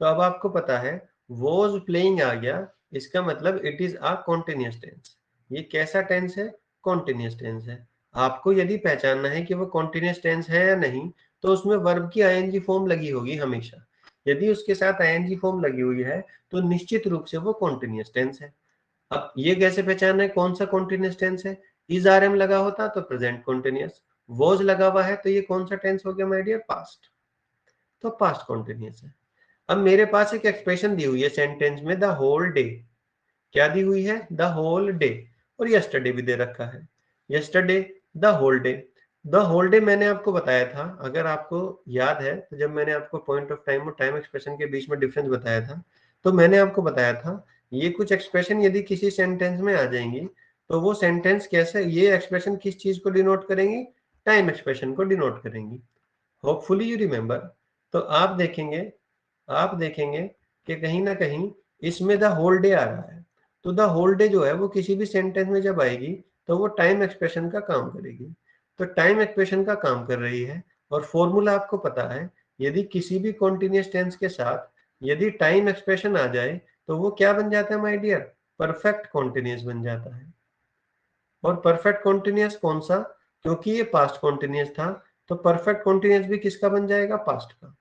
तो अब आपको पता है वॉज प्लेइंग आ गया, इसका मतलब it is a continuous tense. ये कैसा टेंस है, कॉन्टिन्यूअस टेंस है। आपको यदि पहचानना है कि वो कॉन्टिन्यूअस टेंस है या नहीं, तो उसमें वर्ब की आईएनजी फॉर्म लगी होगी हमेशा। यदि उसके साथ आईएनजी फॉर्म लगी हुई है तो निश्चित रूप से वो कॉन्टिन्यूअस टेंस है। अब ये कैसे पहचानना है कौन सा कॉन्टिन्यूअस टेंस है, इज आर एम लगा होता तो प्रेजेंट कॉन्टिन्यूअस, वॉज लगा हुआ है तो ये कौन सा टेंस हो गया माय डियर, पास्ट, तो पास्ट कॉन्टिन्यूअस है। अब मेरे पास एक एक्सप्रेशन दी हुई है सेंटेंस में, द होल डे, क्या दी हुई है, द होल डे, और यस्टरडे भी दे रखा है, yesterday the whole day. The whole day मैंने आपको बताया था, अगर आपको याद है तो जब मैंने आपको पॉइंट ऑफ टाइम और टाइम एक्सप्रेशन के बीच में डिफरेंस बताया था, तो मैंने आपको बताया था ये कुछ एक्सप्रेशन यदि किसी सेंटेंस में आ जाएंगी तो वो सेंटेंस कैसे, ये एक्सप्रेशन किस चीज को डिनोट करेंगी, टाइम एक्सप्रेशन को डिनोट करेंगी। Hopefully you remember. तो आप देखेंगे कि कहीं ना कहीं इसमें द होल डे आ रहा है, तो द होल डे जो है वो किसी भी सेंटेंस में जब आएगी तो वो टाइम एक्सप्रेशन का काम करेगी। तो टाइम एक्सप्रेशन का काम कर रही है, और फॉर्मूला आपको पता है, यदि किसी भी कॉन्टिन्यूअस टेंस के साथ यदि टाइम एक्सप्रेशन आ जाए तो वो क्या बन जाता है माय डियर, परफेक्ट कॉन्टिन्यूअस बन जाता है। और परफेक्ट कॉन्टिन्यूअस कौन सा, क्योंकि ये पास्ट कॉन्टिन्यूअस था, तो परफेक्ट कॉन्टिन्यूअस भी किसका बन जाएगा, पास्ट का।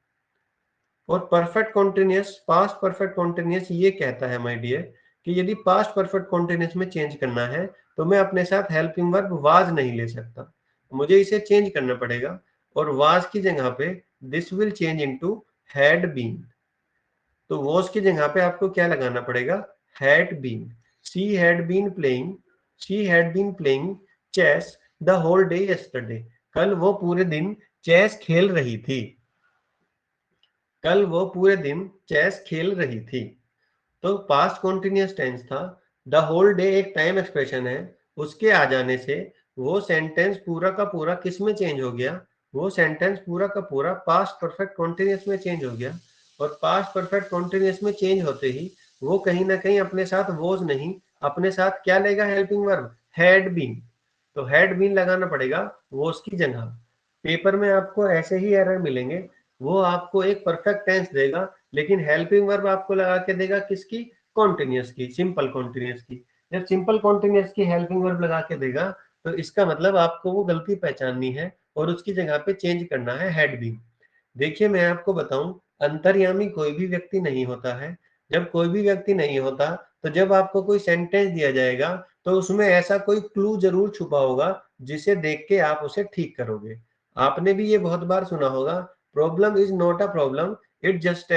और perfect continuous, past perfect continuous ये कहता है माय डियर कि यदि पास्ट परफेक्ट कॉन्टिन्यूअस में चेंज करना है तो मैं अपने साथ हेल्पिंग वर्ब वाज नहीं ले सकता, मुझे इसे चेंज करना पड़ेगा। और वाज की जगह पे this will change into had been. तो वॉज की जगह पे आपको क्या लगाना पड़ेगा, had been. She had been playing, she had been playing chess the whole day yesterday. कल वो पूरे दिन चेस खेल रही थी, कल वो पूरे दिन चेस खेल रही थी। तो पास्ट कॉन्टिन्यूअस टेंस था, द होल डे एक टाइम एक्सप्रेशन है, उसके आ जाने से वो सेंटेंस पूरा का पूरा किस में चेंज हो गया, वो सेंटेंस पूरा का पूरा पास्ट परफेक्ट कॉन्टिन्यूअस में चेंज हो गया। और पास्ट परफेक्ट कॉन्टिन्यूअस में चेंज होते ही वो कहीं ना कहीं अपने साथ वोज नहीं, अपने साथ क्या लेगा, हेल्पिंग वर्ब हैड बीन। तो हैड बीन लगाना पड़ेगा वो उसकी जगह। पेपर में आपको ऐसे ही एरर मिलेंगे, वो आपको एक परफेक्ट टेंस देगा लेकिन हेल्पिंग वर्ब आपको लगा के देगा किसकी, कॉन्टिन्यूअस की, सिंपल कॉन्टिन्यूअस की। जब सिंपल कॉन्टिन्यूअस की हेल्पिंग वर्ब लगा के देगा तो इसका मतलब आपको वो गलती पहचाननी है और उसकी जगह पे चेंज करना है हैड बीन। देखिए मैं आपको बताऊं, अंतर्यामी कोई भी व्यक्ति नहीं होता है। जब कोई भी व्यक्ति नहीं होता तो जब आपको कोई सेंटेंस दिया जाएगा तो उसमें ऐसा कोई क्लू जरूर छुपा होगा जिसे देख के आप उसे ठीक करोगे। आपने भी ये बहुत बार सुना होगा, problem is not a problem, it just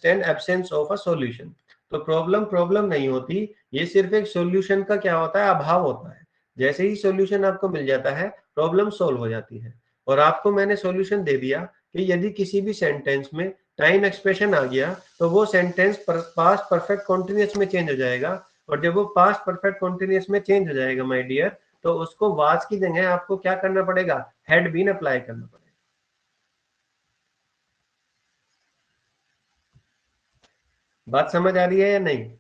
an absence of a solution. तो प्रॉब्लम प्रॉब्लम नहीं होती, ये सिर्फ एक सॉल्यूशन का क्या होता है, अभाव होता है। जैसे ही सॉल्यूशन आपको मिल जाता है प्रॉब्लम सॉल्व हो जाती है। और आपको मैंने सॉल्यूशन दे दिया कि यदि किसी भी सेंटेंस में टाइम एक्सप्रेशन आ गया तो वो सेंटेंस पास्ट परफेक्ट कॉन्टिन्यूअस में चेंज हो जाएगा। और जब वो पास्ट परफेक्ट कॉन्टिन्यूअस में चेंज हो जाएगा माय डियर, तो उसको वाज की जगह आपको क्या करना पड़ेगा, हैड बीन अप्लाई करना पड़ेगा। बात समझ आ रही है या नहीं?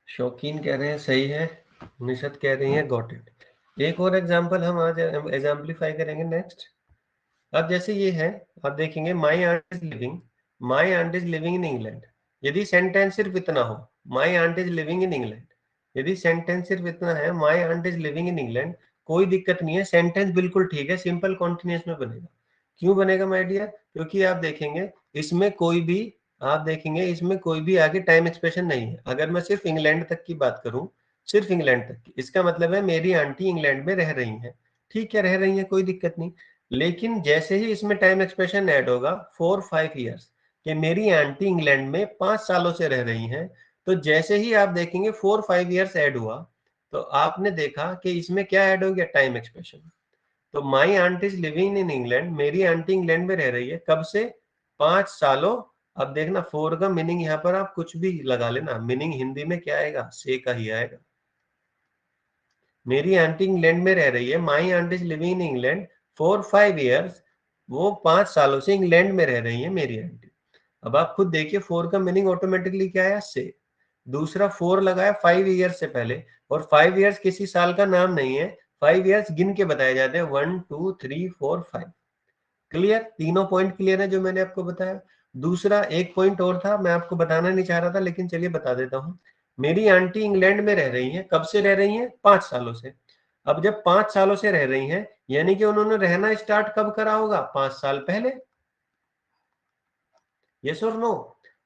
शौकीन कह रहे हैं सही है, निशत कह रही है गॉट इट। एक और एग्जांपल हम आज एग्जाम्पलीफाई करेंगे नेक्स्ट। अब जैसे ये है, आप देखेंगे my aunt is living in England. यदि सेंटेंस सिर्फ इतना हो, my aunt is living in England, यदि सेंटेंस सिर्फ इतना है my aunt is living in England, कोई दिक्कत नहीं है, सेंटेंस बिल्कुल ठीक है, सिंपल कॉन्टिन्यूअस में बनेगा। क्यों बनेगा माय डियर, क्योंकि आप देखेंगे इसमें कोई भी, आप देखेंगे इसमें कोई भी आगे टाइम एक्सप्रेशन नहीं है। अगर मैं सिर्फ इंग्लैंड तक की बात करूं, सिर्फ इंग्लैंड तक की, इसका मतलब है मेरी आंटी इंग्लैंड में रह रही हैं। ठीक है, रह रही हैं, कोई दिक्कत नहीं। लेकिन जैसे ही इसमें टाइम एक्सप्रेशन ऐड होगा 4-5 ईयर्स, कि मेरी आंटी इंग्लैंड में 5 सालों से रह रही हैं, तो जैसे ही आप देखेंगे 4-5 ईयर्स ऐड हुआ, तो आपने देखा कि इसमें क्या ऐड हो गया, टाइम एक्सप्रेशन। तो माई aunty is living in England, मेरी आंटी इंग्लैंड में रह रही है, कब से, 5 सालों। अब देखना फोर का मीनिंग यहाँ पर आप कुछ भी लगा लेना, मीनिंग हिंदी में क्या आएगा, से का ही आएगा। मेरी आंटी इंग्लैंड में रह रही है, माई aunty is living in England 4-5 years, वो 5 सालों से इंग्लैंड में रह रही है मेरी आंटी। अब आप खुद देखिए फोर का मीनिंग ऑटोमेटिकली क्या आया, से। दूसरा फोर लगाया 5 ईयर्स से पहले, और 5 ईयर्स किसी साल का नाम नहीं है, 5 इयर्स गिन के बताए जाते हैं, 1 2 3 4 5। क्लियर? तीनों पॉइंट क्लियर है जो मैंने आपको बताया। दूसरा एक पॉइंट और था, मैं आपको बताना नहीं चाह रहा था, लेकिन चलिए बता देता हूँ। मेरी आंटी इंग्लैंड में रह रही हैं। कब से रह रही हैं? 5 सालों से। अब जब 5 सालों से रह रही हैं, यानी कि उन्होंने रहना स्टार्ट कब करा होगा? 5 साल पहले। यस और नो?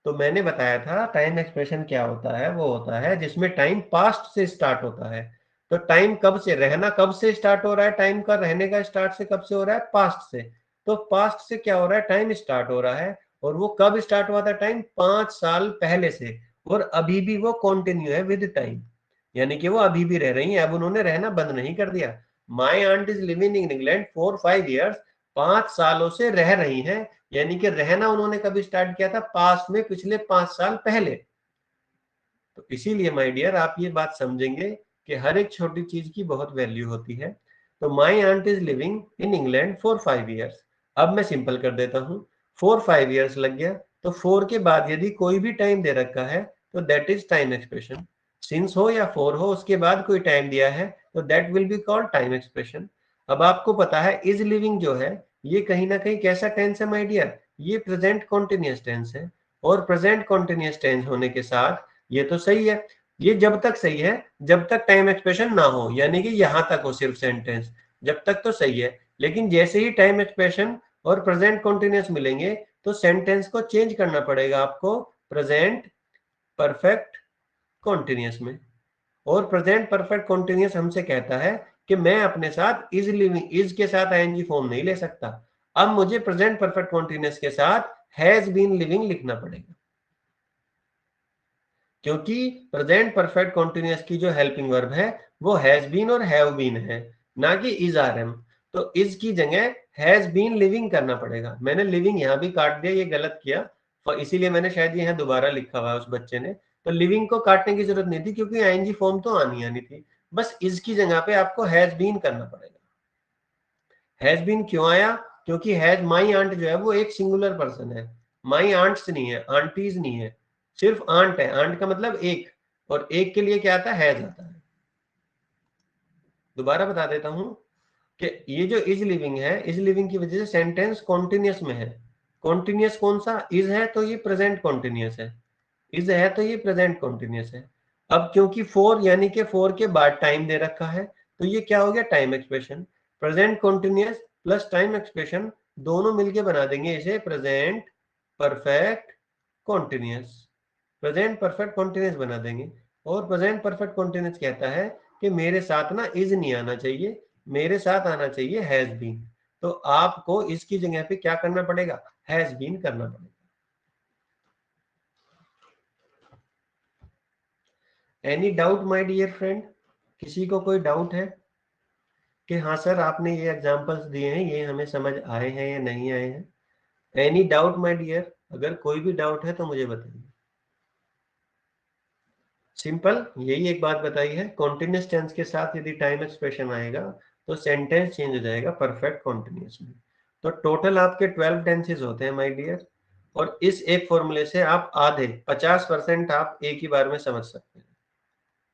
तो मैंने बताया था टाइम एक्सप्रेशन क्या होता है, वो होता है जिसमें टाइम पास्ट से स्टार्ट होता है। तो टाइम कब से, रहना कब से स्टार्ट हो रहा है? टाइम का रहने का स्टार्ट से कब से हो रहा है? पास्ट से। तो पास्ट से क्या हो रहा है? टाइम स्टार्ट हो रहा है। और वो कब स्टार्ट हुआ था टाइम? 5 साल पहले से। और अभी भी वो कंटिन्यू है विद टाइम, यानी कि वो अभी भी रह रही है, अब उन्होंने रहना बंद नहीं कर दिया। My aunt is living in England for 5 years. 5 सालों से रह रही हैं, यानी कि रहना उन्होंने कभी स्टार्ट किया था? पास्ट में, पिछले 5 साल पहले। तो इसीलिए माय डियर आप ये बात समझेंगे कि हर एक छोटी चीज की बहुत वैल्यू होती है। तो my aunt is living in England for 5 years. अब मैं सिंपल कर देता हूं, 4 5 इयर्स लग गया, तो 4 के बाद यदि कोई भी टाइम दे रखा है तो that is time expression. Since हो या फॉर हो, उसके बाद कोई टाइम दिया है तो that will be called time expression. अब आपको पता है इज लिविंग जो है ये कहीं ना कहीं कैसा टेंस है माय डियर? ये प्रेजेंट कॉन्टिन्यूअस टेंस है। और प्रेजेंट कॉन्टिन्यूअस टेंस होने के साथ ये तो सही है, ये जब तक सही है जब तक टाइम एक्सप्रेशन ना हो, यानी कि यहां तक हो सिर्फ सेंटेंस, जब तक तो सही है। लेकिन जैसे ही टाइम एक्सप्रेशन और प्रेजेंट कॉन्टिन्यूअस मिलेंगे तो सेंटेंस को चेंज करना पड़ेगा आपको प्रेजेंट परफेक्ट कॉन्टिन्यूअस में। और प्रेजेंट परफेक्ट कॉन्टिन्यूअस हमसे कहता है कि मैं अपने साथ इज लिविंग, इज के साथ आईएनजी फॉर्म नहीं ले सकता। अब मुझे प्रेजेंट परफेक्ट कॉन्टिन्यूअस के साथ हैज बीन लिविंग लिखना पड़ेगा, क्योंकि प्रेजेंट परफेक्ट कॉन्टिन्यूअस की जो हेल्पिंग वर्ब है वो हैज बीन और हैव बीन है, ना कि इज आर एम। तो इज की जगह हैज बीन लिविंग करना पड़ेगा। मैंने लिविंग यहां भी काट दिया, ये गलत किया, और इसीलिए मैंने शायद ये यहाँ दोबारा लिखा हुआ है उस बच्चे ने। तो लिविंग को काटने की जरूरत नहीं थी, क्योंकि आईएनजी फॉर्म तो आनी आनी थी। बस इज की जगह पे आपको हैज बीन करना पड़ेगा। हैज बीन क्यों आया? क्योंकि हैज माई आंट जो है वो एक सिंगुलर पर्सन है, माई आंट्स नहीं है, आंटीज नहीं है, सिर्फ आंट है। आंट का मतलब एक, और एक के लिए क्या आता है? हैज आता है। दोबारा बता देता हूं कि ये जो इज लिविंग है, इज लिविंग की वजह से सेंटेंस कॉन्टिन्यूअस में है। कॉन्टिन्यूअस कौन सा? इज है तो ये प्रेजेंट कॉन्टिन्यूअस है, इज है तो ये प्रेजेंट कॉन्टिन्यूअस है। अब क्योंकि फोर, यानी कि फोर के बाद टाइम दे रखा है, तो ये क्या हो गया? Time expression. Present continuous plus time expression दोनों मिलके बना देंगे इसे present perfect continuous. Present perfect continuous बना देंगे। और प्रेजेंट परफेक्ट कॉन्टिन्यूअस कहता है कि मेरे साथ ना इज नहीं आना चाहिए, मेरे साथ आना चाहिए हैज बीन। तो आपको इसकी जगह पे क्या करना पड़ेगा? हैज बीन करना पड़ेगा। Any doubt my dear friend? किसी को कोई डाउट है कि हाँ सर आपने ये एग्जांपल्स दिए हैं, ये हमें समझ आए हैं या नहीं आए हैं? Any doubt my dear? अगर कोई भी डाउट है तो मुझे बताइए। सिंपल यही एक बात बताई है, कॉन्टिन्यूअस टेंस के साथ यदि टाइम एक्सप्रेशन आएगा तो सेंटेंस चेंज हो जाएगा परफेक्ट कॉन्टिन्यूअस में। तो टोटल आपके 12 टेंसेस होते हैं माय डियर। और इस एक फॉर्मूले से आप आधे 50% आप एक ही बार में समझ सकते हैं।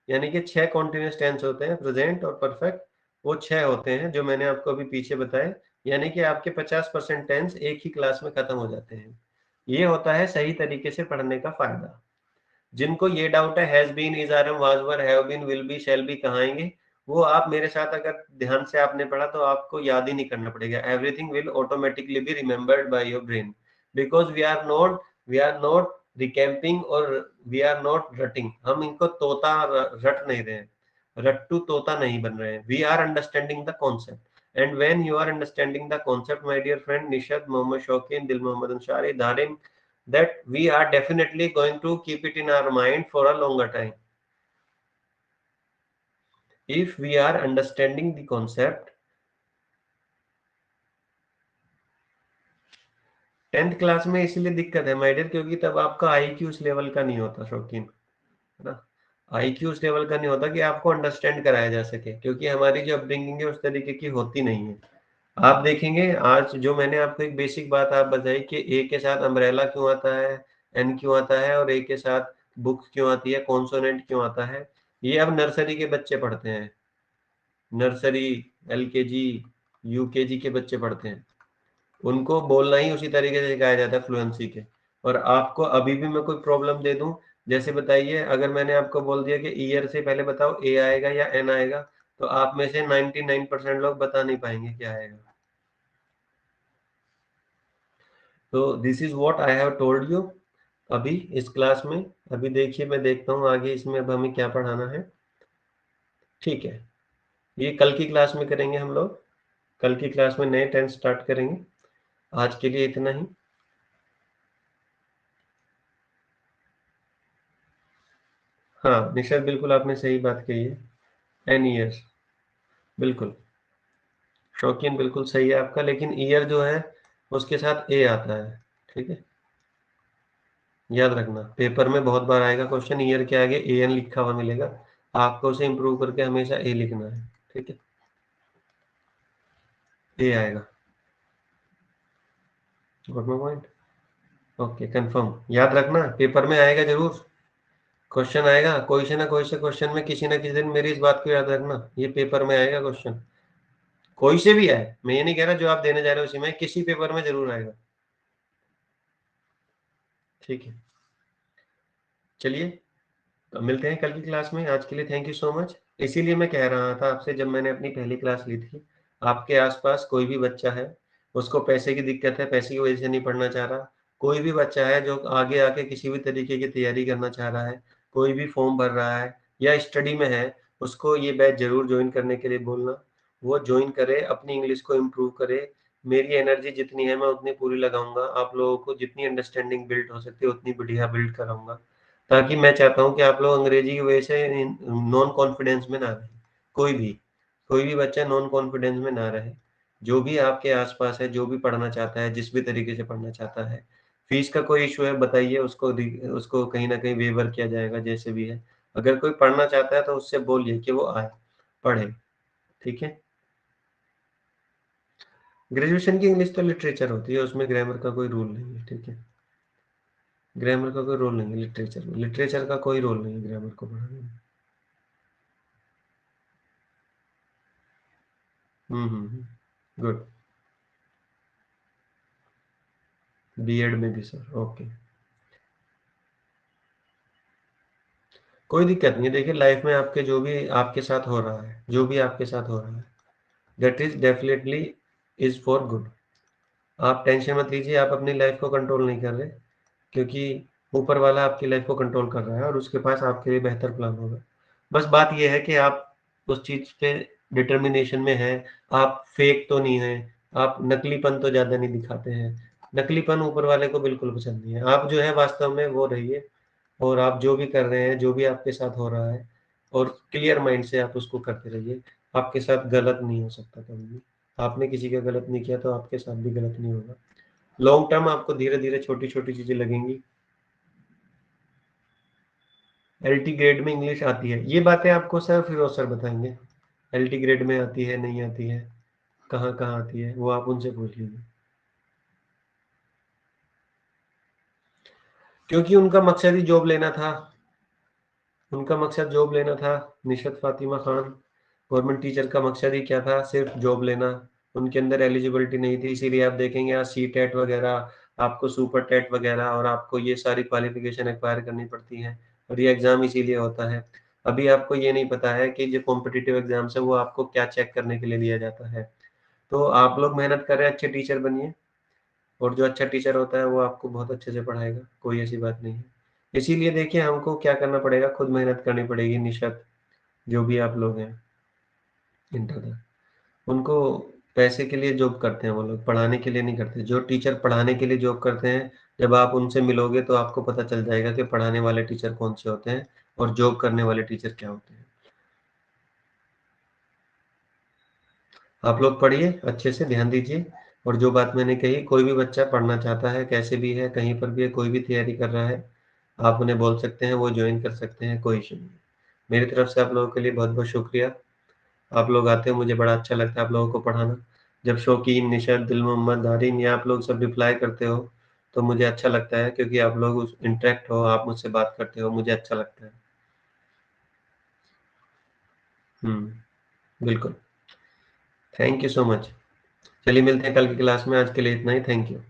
यानी कि 6 कॉन्टिन्यूअस टेंस होते हैं, प्रेजेंट और परफेक्ट, वो 6 होते हैं जो मैंने आपको अभी पीछे बताए। यानी कि आपके 50% टेंस एक ही क्लास में खत्म हो जाते हैं। ये होता है सही तरीके से पढ़ने का फायदा। जिनको ये डाउट है has been, is are am, was were, have been, will be, shall be कहाँ आएंगे, वो आप मेरे साथ अगर ध्यान से आपने पढ़ा तो आपको याद ही नहीं करना पड़ेगा। Everything will automatically be remembered by your brain, because we are not recapping और वी आर नॉट रटिंग। हम इनको तोता रट नहीं रहे हैं, रट्टू तोता नहीं बन रहे हैं। We are understanding the concept. And when you are understanding the concept my dear friend Nishad, Mohammad Shaukeen, Dil Mohammad Ansari, Dharim, that we are definitely going to keep it in our mind for a longer time. If we are understanding the concept, 10th class में इसलिए दिक्कत है my dear, क्योंकि तब आपका IQ उस level का नहीं होता शौकीन, है ना? आईक्यू उस लेवल का नहीं होता कि आपको अंडरस्टैंड कराया जा सके, क्योंकि हमारी जो अपब्रिंगिंग है उस तरीके की होती नहीं है। आप देखेंगे आज जो मैंने आपको एक बेसिक बात आप बताई कि ए के साथ अम्ब्रेला क्यों आता है, एन क्यों आता है, और ए के साथ बुक क्यों आती है, कॉन्सोनेंट क्यों आता है, ये अब नर्सरी के बच्चे पढ़ते हैं। नर्सरी, एलकेजी, यूकेजी के बच्चे पढ़ते हैं, उनको बोलना ही उसी तरीके से सिखाया जाता है फ्लुएंसी के। और आपको अभी भी मैं कोई प्रॉब्लम दे दूं, जैसे बताइए, अगर मैंने आपको बोल दिया कि ईयर से पहले बताओ ए आएगा या एन आएगा, तो आप में से 99% लोग बता नहीं पाएंगे क्या आएगा। तो this is what I have told you अभी इस क्लास में। अभी देखिए, मैं देखता हूँ आगे इसमें अब हमें क्या पढ़ाना है। ठीक है, ये कल की क्लास में करेंगे हम लोग, कल की क्लास में नए टेंस स्टार्ट करेंगे। आज के लिए इतना ही। हाँ निशा, बिल्कुल आपने सही बात कही है, 10 ईयर्स, बिल्कुल शौकीन, बिल्कुल सही है आपका, लेकिन ईयर जो है उसके साथ ए आता है। ठीक है, याद रखना, पेपर में बहुत बार आएगा क्वेश्चन, ईयर के आगे ए एन लिखा हुआ मिलेगा, आपको उसे इम्प्रूव करके हमेशा ए लिखना है। ठीक है, ए आएगा। Got my point? Okay, confirm, याद रखना, पेपर में आएगा जरूर, क्वेश्चन आएगा, कोई से ना कोई से क्वेश्चन में किसी ना किसी दिन, मेरी इस बात को याद रखना, ये पेपर में आएगा क्वेश्चन, कोई से भी आए, मैं ये नहीं कह रहा जो आप देने जा रहे हो उसी में, किसी पेपर में जरूर आएगा। ठीक है, चलिए, तो मिलते हैं कल की क्लास में। आज के लिए थैंक यू सो मच। इसीलिए मैं कह रहा था आपसे, जब मैंने अपनी पहली क्लास ली थी, आपके आसपास कोई भी बच्चा है, उसको पैसे की दिक्कत है, पैसे की वजह से नहीं पढ़ना चाह रहा, कोई भी बच्चा है जो आगे आके किसी भी तरीके की तैयारी करना चाह रहा है, कोई भी फॉर्म भर रहा है या स्टडी में है, उसको ये बैच जरूर ज्वाइन करने के लिए बोलना। वो ज्वाइन करे, अपनी इंग्लिश को इम्प्रूव करे। मेरी एनर्जी जितनी है मैं उतनी पूरी लगाऊंगा, आप लोगों को जितनी अंडरस्टैंडिंग बिल्ड हो सकती है उतनी बढ़िया बिल्ड कराऊंगा, ताकि मैं चाहता हूँ कि आप लोग अंग्रेजी की वजह से नॉन कॉन्फिडेंस में ना रहे। कोई भी बच्चा नॉन कॉन्फिडेंस में ना रहे। जो भी आपके आसपास है, जो भी पढ़ना चाहता है, जिस भी तरीके से पढ़ना चाहता है, फीस का कोई इशू है बताइए, उसको कहीं ना कहीं वेवर किया जाएगा, जैसे भी है। अगर कोई पढ़ना चाहता है तो उससे बोलिए कि वो आए, पढ़े। ठीक है, ग्रेजुएशन की इंग्लिश तो लिटरेचर होती है, उसमें ग्रामर का कोई रूल नहीं है। ठीक है, ग्रामर का कोई रोल नहीं है लिटरेचर में, लिटरेचर का कोई रोल नहीं है ग्रामर को पढ़ाने में। गुड, बीएड में भी सर, ओके, कोई दिक्कत नहीं है। देखिए, लाइफ में आपके जो भी आपके साथ हो रहा है, जो भी आपके साथ हो रहा है, that is definitely is for good. आप टेंशन मत लीजिए, आप अपनी लाइफ को कंट्रोल नहीं कर रहे, क्योंकि ऊपर वाला आपकी लाइफ को कंट्रोल कर रहा है और उसके पास आपके लिए बेहतर प्लान होगा। बस बात यह है कि आप उस चीज पे डिटर्मिनेशन में हैं, आप फेक तो नहीं है, आप नकलीपन तो ज्यादा नहीं दिखाते हैं। नकलीपन ऊपर वाले को बिल्कुल पसंद नहीं है, आप जो है वास्तव में वो रहिए, और आप जो भी कर रहे हैं, जो भी आपके साथ हो रहा है, और क्लियर माइंड से आप उसको करते रहिए। आपके साथ गलत नहीं हो सकता कभी भी, आपने किसी का गलत नहीं किया तो आपके साथ भी गलत नहीं होगा। लॉन्ग टर्म आपको धीरे धीरे छोटी छोटी चीजें लगेंगी। एलटी ग्रेड में इंग्लिश आती है, ये बातें आपको सर फिरोज सर बताएंगे, एलटी ग्रेड में आती है नहीं आती है, कहाँ कहाँ आती है, वो आप उनसे पूछ लीजिए, क्योंकि उनका मकसद ही जॉब लेना था। उनका मकसद जॉब लेना था। निशत फातिमा खान, गवर्नमेंट टीचर का मकसद ही क्या था, सिर्फ जॉब लेना। उनके अंदर एलिजिबिलिटी नहीं थी, इसीलिए आप देखेंगे आज सी टेट वगैरह, आपको सुपर टेट वगैरह, और आपको ये सारी क्वालिफिकेशन एक्वायर करनी पड़ती है, और ये एग्जाम इसीलिए होता है। अभी आपको ये नहीं पता है कि जो कॉम्पिटिटिव एग्जाम्स है वो आपको क्या चेक करने के लिए लिया जाता है। तो आप लोग मेहनत कर रहे हैं, अच्छे टीचर बनिए, और जो अच्छा टीचर होता है वो आपको बहुत अच्छे से पढ़ाएगा, कोई ऐसी बात नहीं है। इसीलिए देखिए, हमको क्या करना पड़ेगा, खुद मेहनत करनी पड़ेगी। निशत, जो भी आप लोग हैं इंटर, उनको पैसे के लिए जॉब करते हैं, वो लोग पढ़ाने के लिए नहीं करते। जो टीचर पढ़ाने के लिए जॉब करते हैं, जब आप उनसे मिलोगे तो आपको पता चल जाएगा कि पढ़ाने वाले टीचर कौन से होते हैं और जॉब करने वाले टीचर क्या होते हैं। आप लोग पढ़िए, अच्छे से ध्यान दीजिए, और जो बात मैंने कही, कोई भी बच्चा पढ़ना चाहता है, कैसे भी है, कहीं पर भी है, कोई भी तैयारी कर रहा है, आप उन्हें बोल सकते हैं, वो ज्वाइन कर सकते हैं, कोई इशू नहीं है। मेरी तरफ से आप लोगों के लिए बहुत बहुत शुक्रिया। आप लोग आते हो, मुझे बड़ा अच्छा लगता है आप लोगों को पढ़ाना। जब शौकीन, निशत, दिल मोहम्मद, दारिन, ये आप लोग सब रिप्लाई करते हो तो मुझे अच्छा लगता है, क्योंकि आप लोग उस इंटरेक्ट हो, आप मुझसे बात करते हो, मुझे अच्छा लगता है। हम्म, बिल्कुल। Thank you so much. चलिए मिलते हैं कल की क्लास में, आज के लिए इतना ही, थैंक यू।